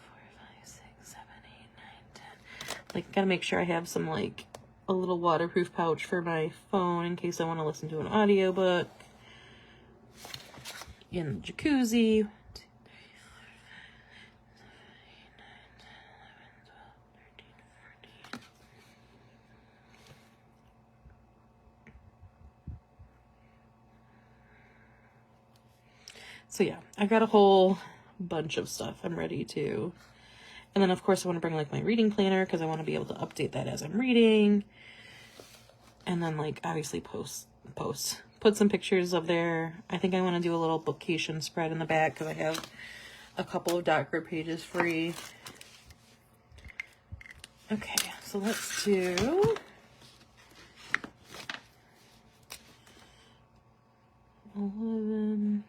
4, 5, 6, 7, 8, 9, 10. Like, gotta make sure I have some, like, a little waterproof pouch for my phone in case I want to listen to an audiobook. In the jacuzzi. 2, 3, 4, 5, 6, 7, 8, 9, 10, 11, 12, 13, 14. So yeah, I've got a whole bunch of stuff I'm ready to. And then, of course, I want to bring, like, my reading planner because I want to be able to update that as I'm reading. And then, like, obviously put some pictures of there. I think I want to do a little bookcation spread in the back because I have a couple of dot grid pages free. Okay, so let's do 11,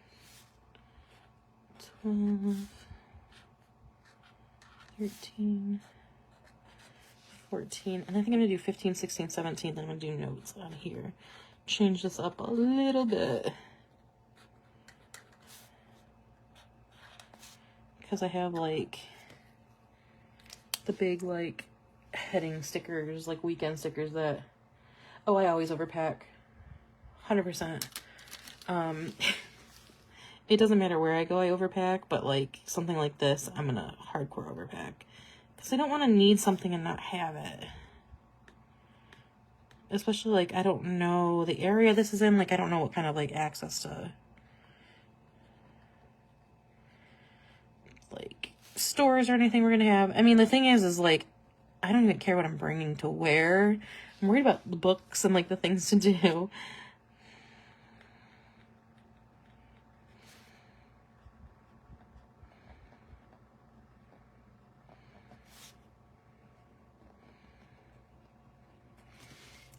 12, 13, 14, and I think I'm gonna do 15, 16, 17, then I'm gonna do notes on here. Change this up a little bit. Because I have like the big like heading stickers, like weekend stickers that, oh, I always overpack. 100%. It doesn't matter where I go, I overpack, but like something like this, I'm gonna hardcore overpack. Because I don't want to need something and not have it. Especially like, I don't know the area this is in, like I don't know what kind of like access to like stores or anything we're gonna have. I mean, the thing is like, I don't even care what I'm bringing to wear. I'm worried about the books and like the things to do.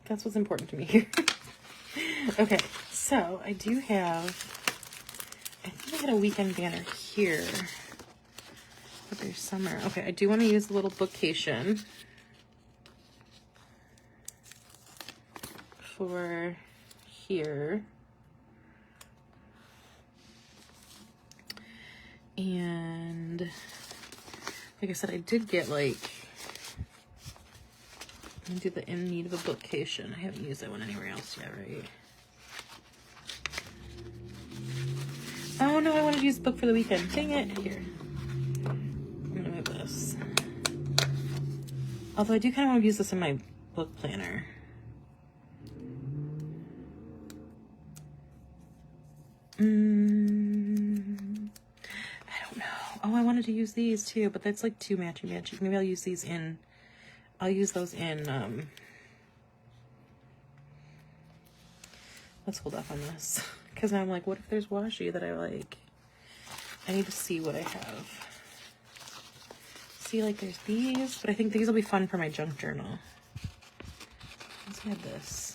That's what's important to me here. Okay, so I do have, I think I had a weekend banner here. But there's summer. Okay, I do want to use the little bookcation for here. And like I said, I did get like, I'm gonna do the in need of a bookcation. I haven't used that one anywhere else yet, right? Oh no, I wanted to use the book for the weekend. Dang it. Here. I'm gonna move this. Although I do kind of want to use this in my book planner. I don't know. Oh, I wanted to use these too, but that's like too matchy. Maybe I'll use these in, I'll use those in, let's hold off on this. Because I'm like, what if there's washi that I like? I need to see what I have. See, like, there's these, but I think these will be fun for my junk journal. Let's add this.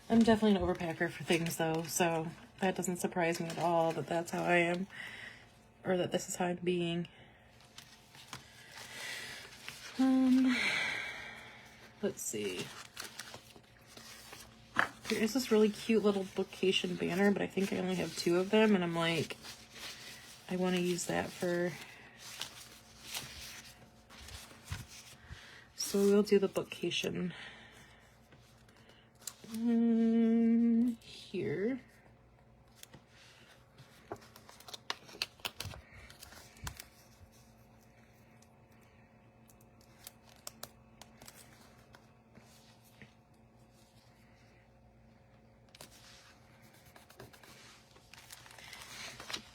I'm definitely an overpacker for things though, so that doesn't surprise me at all that that's how I am, or that this is how I'm being. Let's see. There is this really cute little bookcation banner, but I think I only have 2 of them, and I'm like, I want to use that for, so we'll do the bookcation here.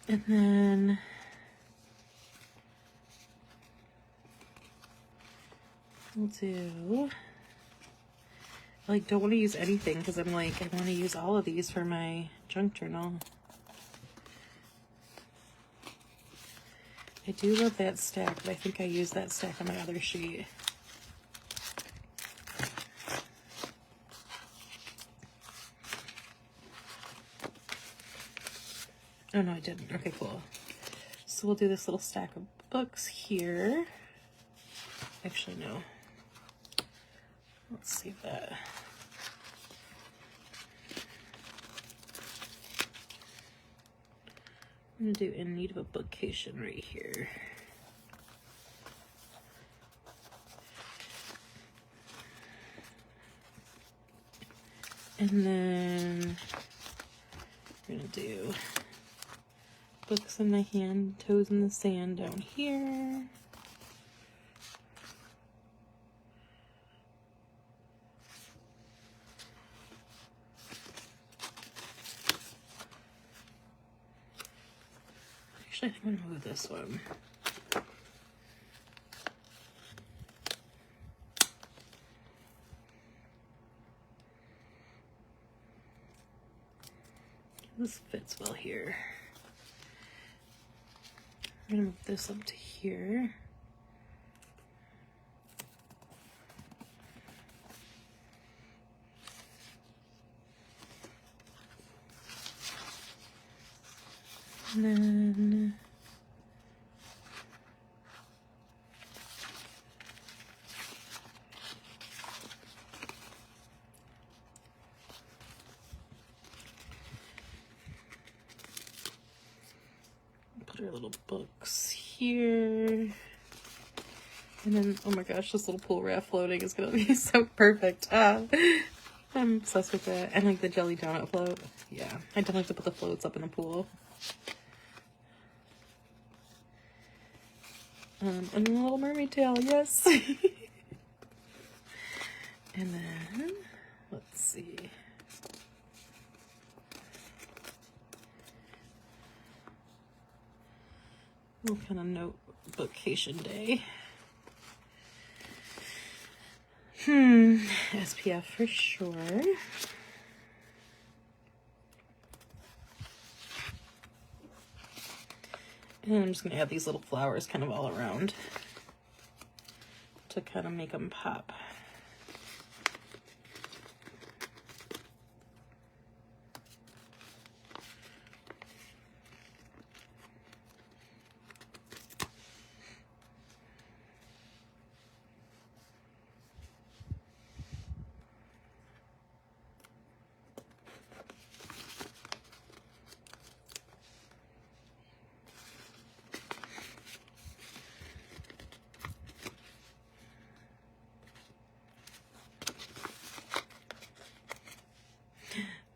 And then we'll do, I like don't want to use anything because I'm like, I want to use all of these for my junk journal. I do love that stack, but I think I used that stack on my other sheet. Oh no, I didn't. Okay, cool. So we'll do this little stack of books here. Actually, no. Let's save that. I'm gonna do in need of a bookcation right here. And then we're gonna do books in the hand, toes in the sand down here. Actually, I think I'm gonna move this one. This fits well here. I'm gonna move this up to here. And then put our little books here. And then, oh my gosh, this little pool raft floating is gonna be so perfect. I'm obsessed with that. And like the jelly donut float. Yeah, I don't like to put the floats up in the pool. And a little mermaid tail, yes. And then, let's see. Little kind of notebookcation day. SPF for sure. And I'm just going to add these little flowers kind of all around to kind of make them pop.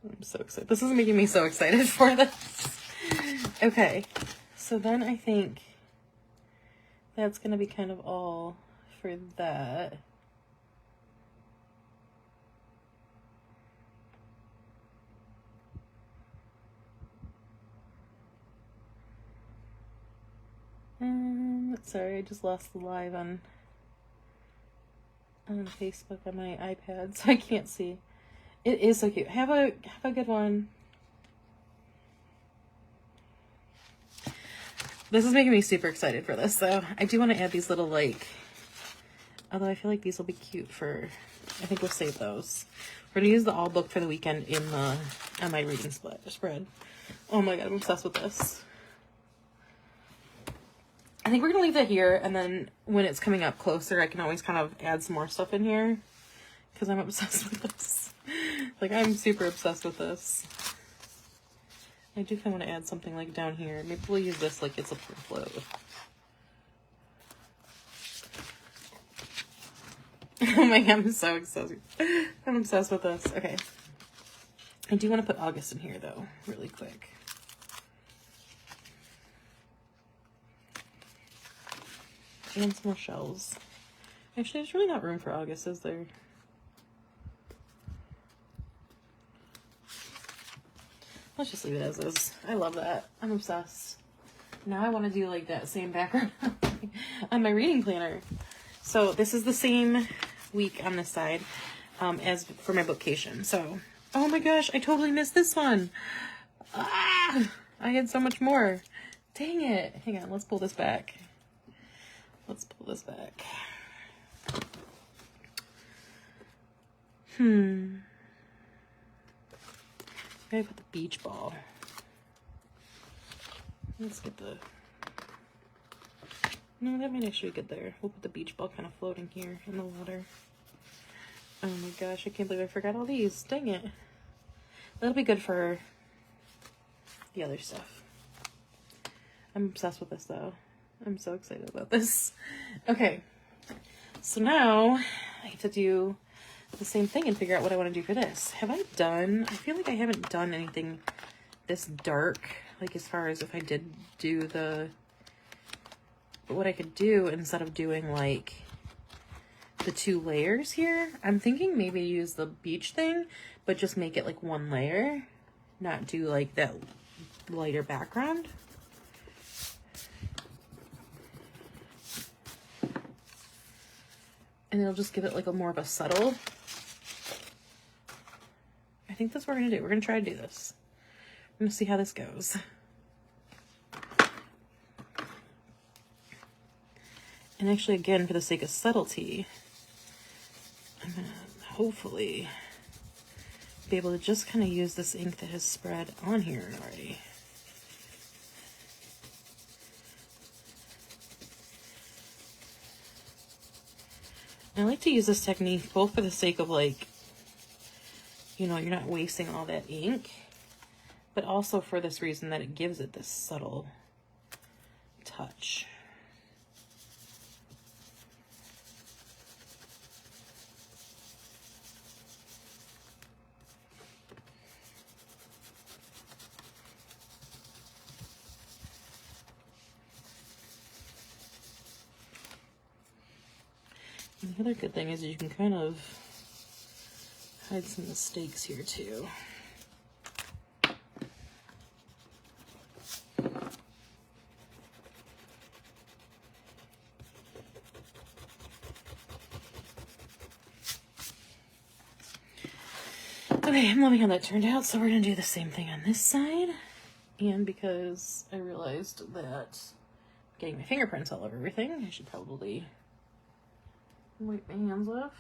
I'm so excited. This is making me so excited for this. Okay, so then I think that's going to be kind of all for that. Sorry, I just lost the live on Facebook on my iPad, so I can't see. It is so cute. Have a good one. This is making me super excited for this, though. I do want to add these little, like, although I feel like these will be cute for, I think we'll save those. We're going to use the all book for the weekend in the, on my reading spread. Oh my god, I'm obsessed with this. I think we're going to leave that here, and then when it's coming up closer, I can always kind of add some more stuff in here, because I'm obsessed with this. Like, I'm super obsessed with this. I do kind of want to add something, like, down here. Maybe we'll use this like it's a float. Oh my god, I'm so obsessed. I'm obsessed with this. Okay. I do want to put August in here, though, really quick. And some more shells. Actually, there's really not room for August, is there? Let's just leave it as is. I love that. I'm obsessed. Now I want to do like that same background on my reading planner. So this is the same week on this side as for my bookcation. So, oh my gosh, I totally missed this one. Ah, I had so much more. Dang it. Hang on, let's pull this back. Let's pull this back. I gotta put the beach ball. Let's get the... No, that might actually be good there. We'll put the beach ball kind of floating here in the water. Oh my gosh, I can't believe I forgot all these. Dang it. That'll be good for the other stuff. I'm obsessed with this though. I'm so excited about this. Okay, so now I have to do the same thing and figure out what I want to do for this. Have I done, I feel like I haven't done anything this dark, like as far as if I did do the, but what I could do instead of doing like the 2 layers here, I'm thinking maybe use the beach thing, but just make it like 1 layer, not do like that lighter background. And it'll just give it like a more of a subtle. I think that's what we're gonna do. We're gonna try to do this. gonna see how this goes. And actually, again, for the sake of subtlety, I'm gonna hopefully be able to just kind of use this ink that has spread on here already. And I like to use this technique both for the sake of, like, you know, you're not wasting all that ink, but also for this reason that it gives it this subtle touch. And the other good thing is you can kind of hide some mistakes here too. Okay, I'm loving how that turned out, so we're gonna do the same thing on this side. And because I realized that getting my fingerprints all over everything, I should probably wipe my hands off.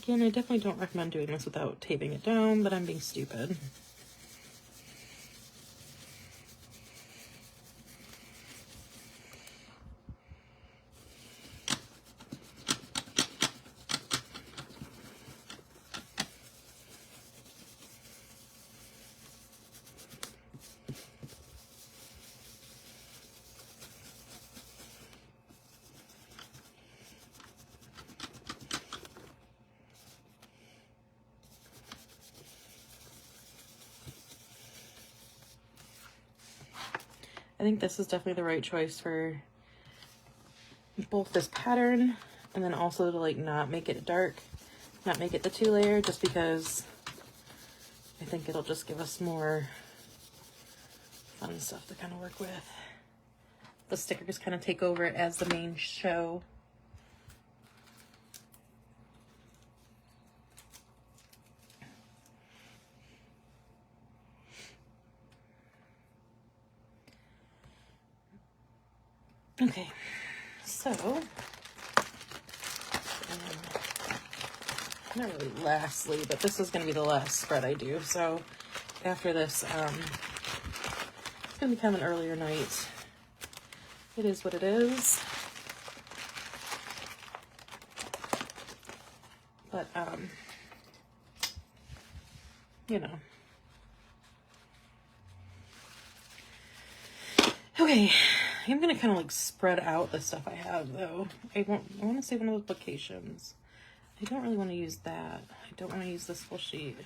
Again, I definitely don't recommend doing this without taping it down, but I'm being stupid. I think this is definitely the right choice for both this pattern and then also to, like, not make it dark, not make it the 2-layer, just because I think it'll just give us more fun stuff to kind of work with. The stickers kind of take over as the main show. Okay, so, not really lastly, but this is going to be the last spread I do. So after this, it's going to become an earlier night. It is what it is. But, you know. Okay, I'm going to kind of like spread out the stuff I have, though. I want to save one of those applications. I don't really want to use that. I don't want to use this full sheet.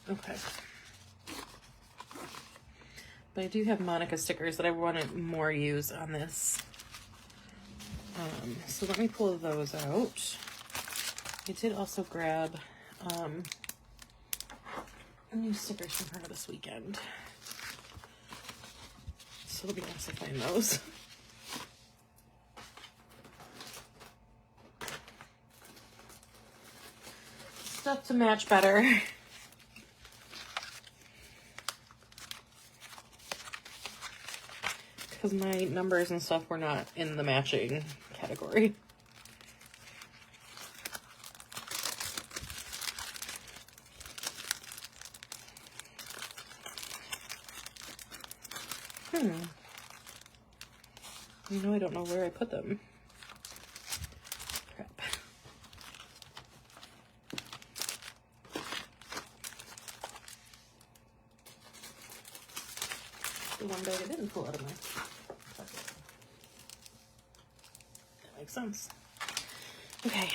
Okay. But I do have Monica stickers that I want to more use on this. So let me pull those out. I did also grab new stickers from her this weekend. So it'll be nice to find those. Stuff to match better. Because my numbers and stuff were not in the matching category. You know, I don't know where I put them. Crap. The one bag I didn't pull out of my pocket. That makes sense. Okay.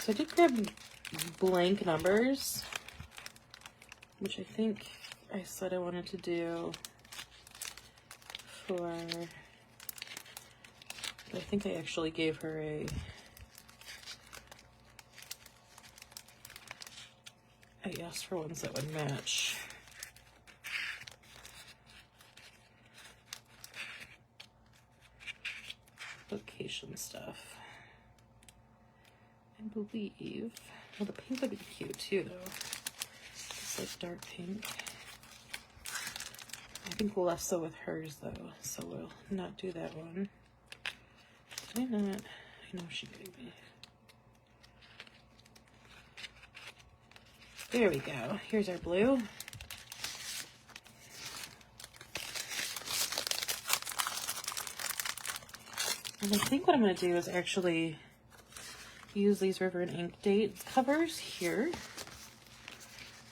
So I did grab blank numbers, which I think I said I wanted to do for, I think I actually gave her I asked for ones that would match. Location stuff. I believe, well, the pink would be cute too, though. It's like dark pink. I think less so with hers, though, so we'll not do that one. Did I not? I know she gave me. There we go. Here's our blue. And I think what I'm going to do is actually use these River and Ink date covers here.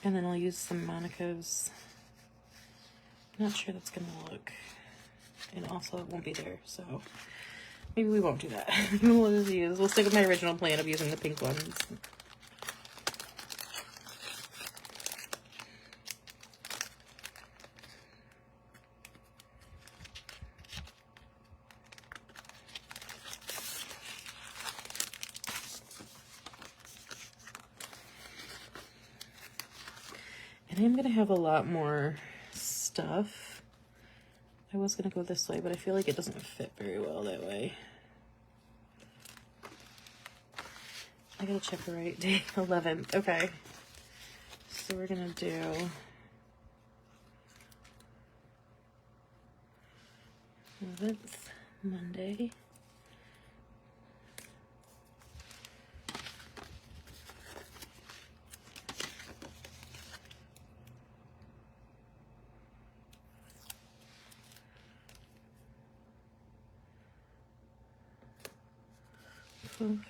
And then I'll use some Monica's. I'm not sure that's going to look. And also it won't be there, so maybe we won't do that. We'll stick with my original plan of using the pink ones. I'm gonna have a lot more stuff. I was gonna go this way, but I feel like it doesn't fit very well that way. I gotta check the right day. 11th. Okay. So we're gonna do Monday.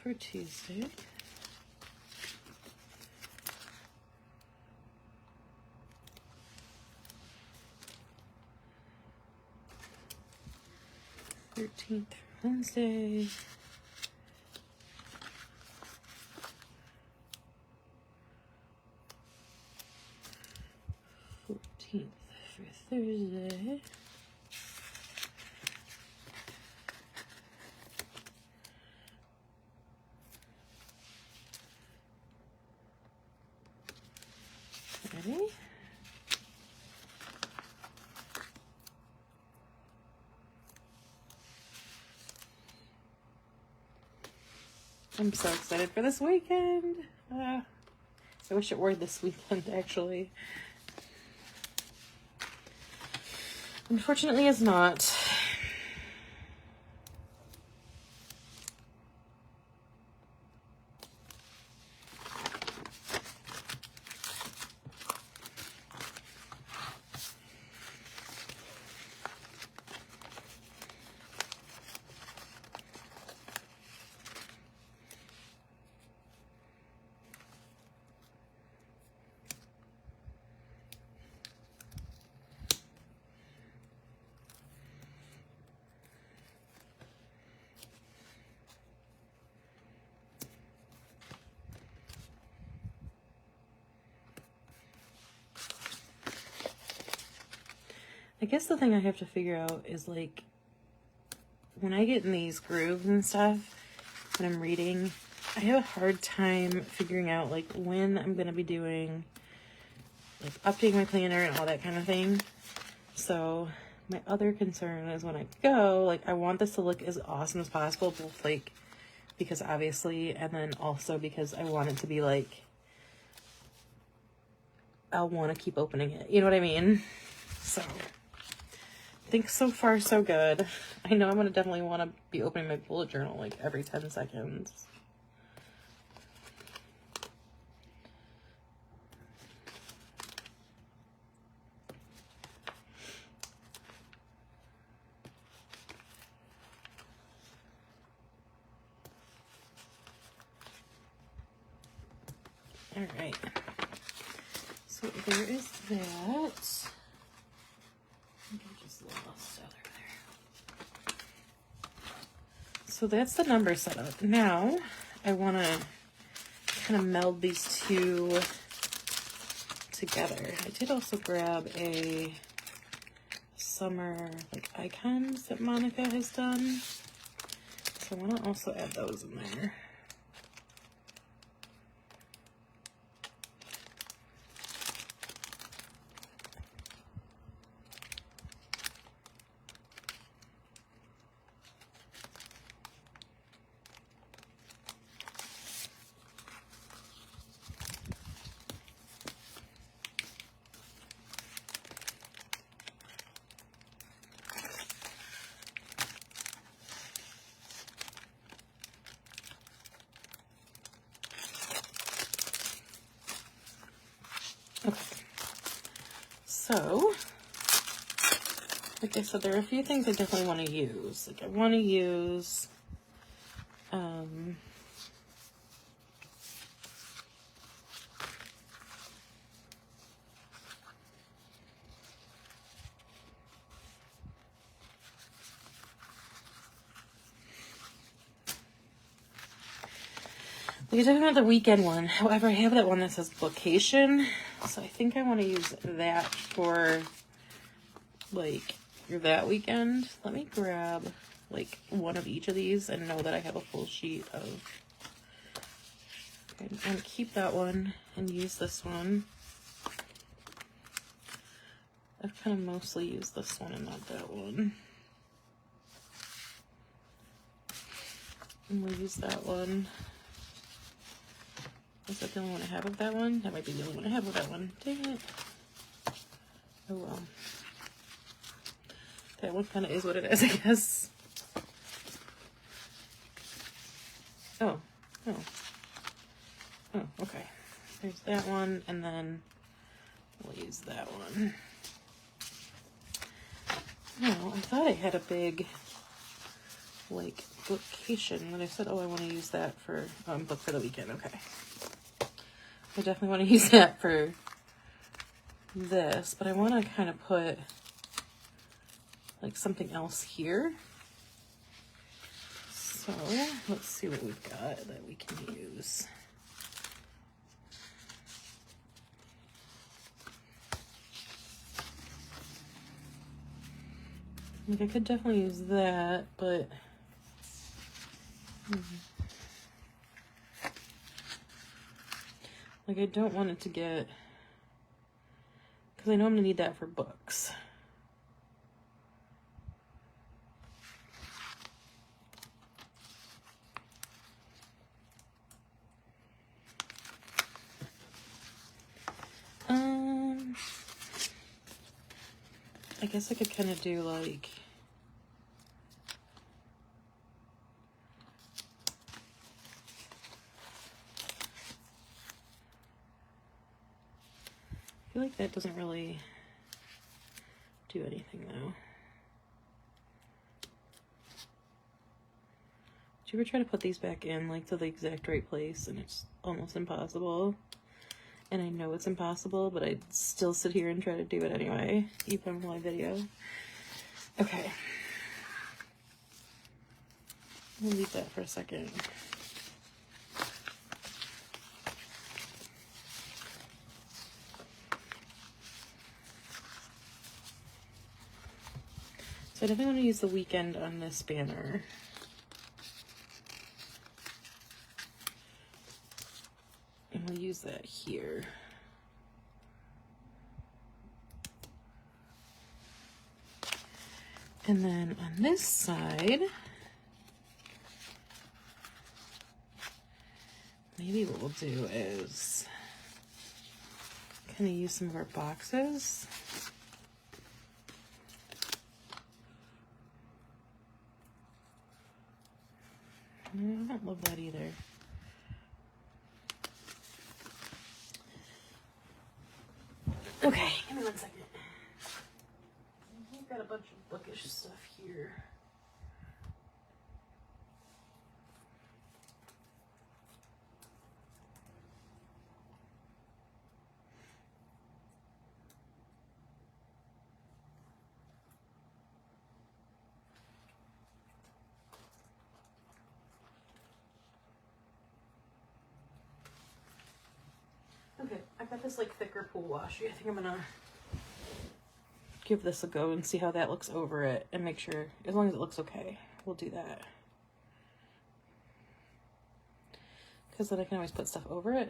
For Tuesday. $13th for Wednesday. $14th for Thursday. Ready? I'm so excited for this weekend. I wish it were this weekend, actually. Unfortunately, it's not. I guess the thing I have to figure out is, like, when I get in these grooves and stuff, when I'm reading, I have a hard time figuring out, like, when I'm going to be doing, like, updating my planner and all that kind of thing. So my other concern is when I go, like, I want this to look as awesome as possible, both, like, because obviously, and then also because I want it to be, like, I'll want to keep opening it. You know what I mean? So I think so far so good. I know I'm going to definitely want to be opening my bullet journal like every 10 seconds. All right. So there is that. So that's the number setup. Now I want to kind of meld these two together. I did also grab a summer like icons that Monica has done. So I want to also add those in there. Okay, so, like I said, there are a few things I definitely want to use. Like I want to use, like I definitely want the weekend one. However, I have that one that says location, so I think I want to use that for like that weekend. Let me grab like one of each of these and know that I have a full sheet of. Okay, I'm gonna keep that one and use this one. I've kind of mostly used this one and not that one. And we'll use that one. Is that the only one I have of that one? That might be the only one I have of that one. Dang it. Oh well. That one kind of is what it is, I guess. Oh. Oh. Oh, okay. There's that one, and then we'll use that one. No, I thought I had a big, like, location when I said, oh, I want to use that for, book for the weekend. Okay. I definitely want to use that for this, but I want to kind of put, like, something else here. So, let's see what we've got that we can use. Like, I could definitely use that, but like, I don't want it to get, because I know I'm gonna need that for books. I guess I could kind of do like, I feel like that doesn't really do anything though. Did you ever try to put these back in like to the exact right place and it's almost impossible? And I know it's impossible, but I still sit here and try to do it anyway, even on my video. Okay. We'll leave that for a second. So I definitely want to use the weekend on this banner. And we'll use that here. And then on this side, maybe what we'll do is kind of use some of our boxes. I don't love that either. Okay, give me 1 second. I've got a bunch of bookish stuff here. Okay, I've got this like thicker pool washi. I think I'm gonna give this a go and see how that looks over it and make sure, as long as it looks okay, we'll do that. Because then I can always put stuff over it.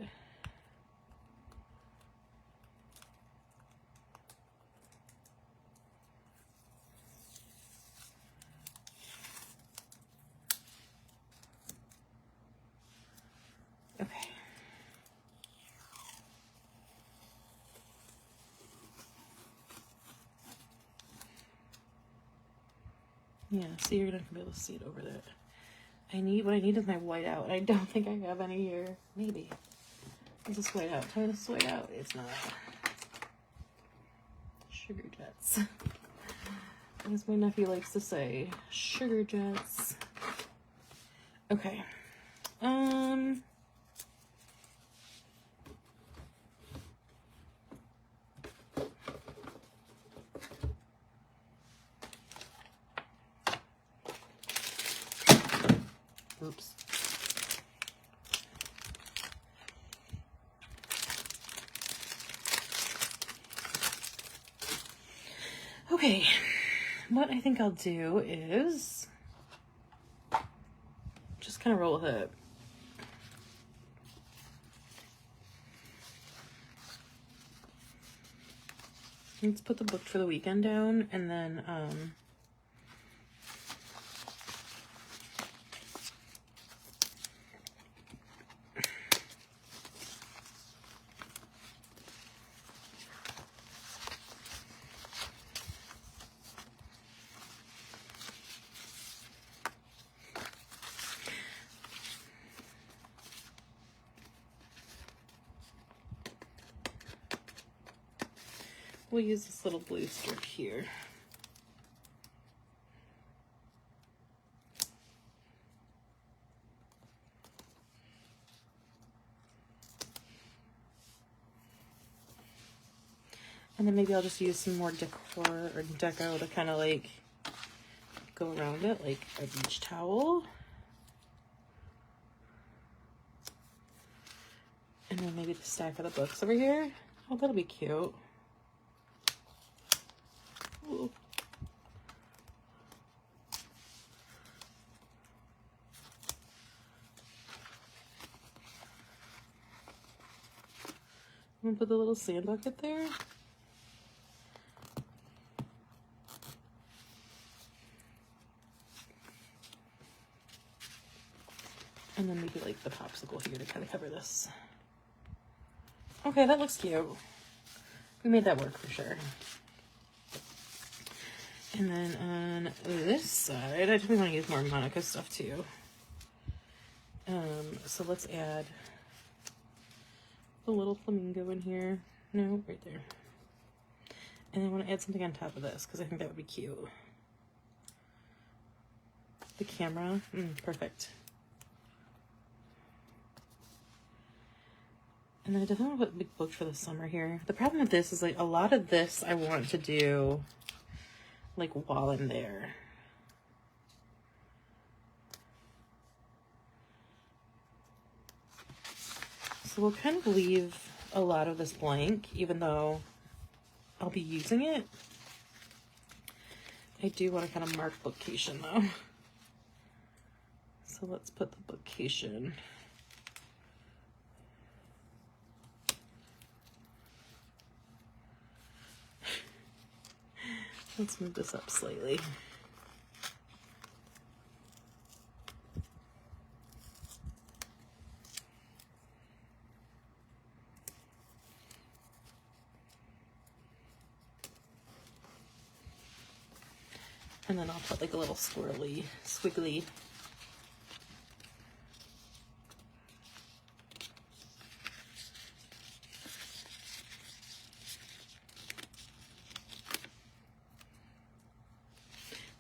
Okay. Yeah, so you're gonna be able to see it over there. What I need is my whiteout, and I don't think I have any here. Maybe. Is this whiteout? Tell me this is whiteout. It's not. Sugar jets. As my nephew likes to say, sugar jets. Okay. Oops. Okay, what I think I'll do is just kind of roll with it. Let's put the book for the weekend down, and then we'll use this little blue strip here. And then maybe I'll just use some more decor or deco to kind of like go around it, like a beach towel. And then maybe the stack of the books over here. Oh, that'll be cute. Ooh. I'm gonna put the little sand bucket there. And then maybe like the popsicle here to kind of cover this. Okay, that looks cute. We made that work for sure. And then on this side, I definitely want to use more Monica stuff too. So let's add the little flamingo in here. No, right there. And I want to add something on top of this because I think that would be cute. The camera, perfect. And then I definitely want to put a big book for the summer here. The problem with this is like a lot of this I want to do like while I'm there. So we'll kind of leave a lot of this blank, even though I'll be using it. I do want to kind of mark bookcation though. So let's put the bookcation. Let's move this up slightly. And then I'll put like a little squirrely, squiggly.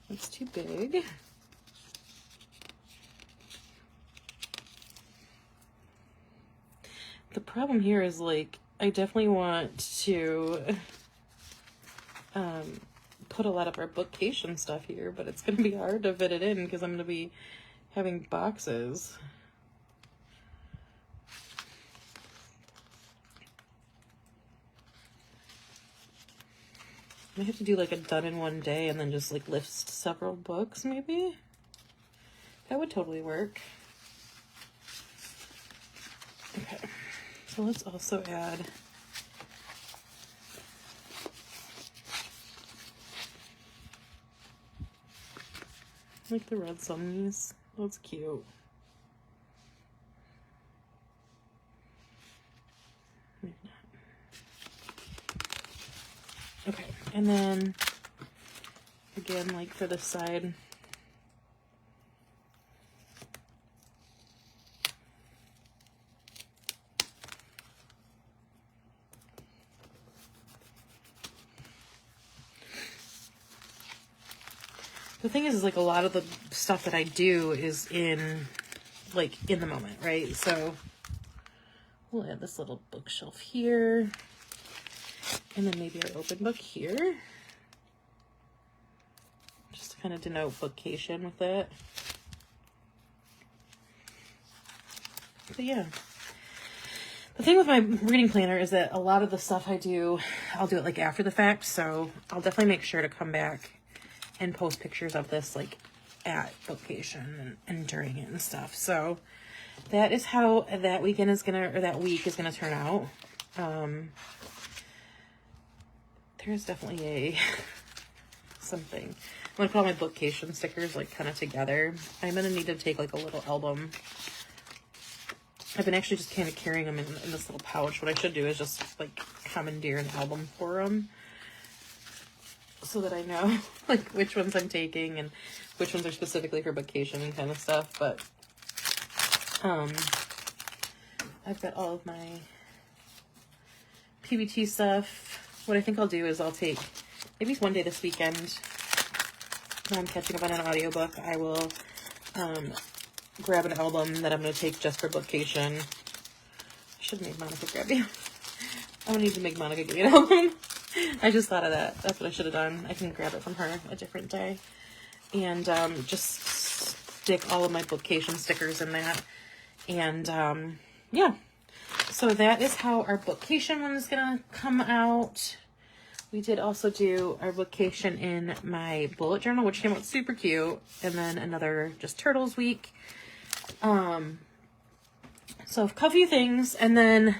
That's too big. The problem here is like, I definitely want to put a lot of our bookcation stuff here, but it's going to be hard to fit it in because I'm going to be having boxes. I have to do like a done in one day and then just like list several books maybe. That would totally work. Okay, so let's also add like the red sunnies. That's cute. Maybe not. Okay, and then again, like for this side, the thing is like a lot of the stuff that I do is in the moment, right? So we'll add this little bookshelf here, and then maybe our open book here, just to kind of denote bookcation with it. But yeah, the thing with my reading planner is that a lot of the stuff I'll do it like after the fact, so I'll definitely make sure to come back and post pictures of this like at bookcation and during it and stuff. So that is how that weekend is gonna, or that week is gonna turn out. There's definitely something. I'm gonna put all my bookcation stickers like kind of together. I'm gonna need to take like a little album. I've been actually just kind of carrying them in this little pouch. What I should do is just like commandeer an album for them, so that I know like which ones I'm taking and which ones are specifically for bookcation and kind of stuff. But I've got all of my PBT stuff. What I think I'll do is I'll take maybe one day this weekend when I'm catching up on an audiobook, I will grab an album that I'm going to take just for bookcation. I should have made Monica grab you. I don't need to make Monica give me an album. I just thought of that. That's what I should have done. I can grab it from her a different day. And just stick all of my bookcation stickers in that. And yeah. So that is how our bookcation one is going to come out. We did also do our bookcation in my bullet journal, which came out super cute. And then another just Turtles week. So a few things. And then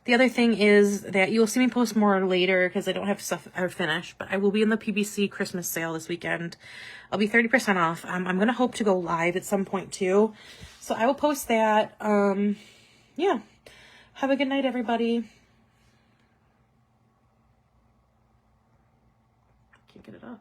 the other thing is that you will see me post more later because I don't have stuff finished, but I will be in the PBC Christmas sale this weekend. I'll be 30% off. I'm going to hope to go live at some point too. So I will post that. Yeah. Have a good night, everybody. Can't get it up.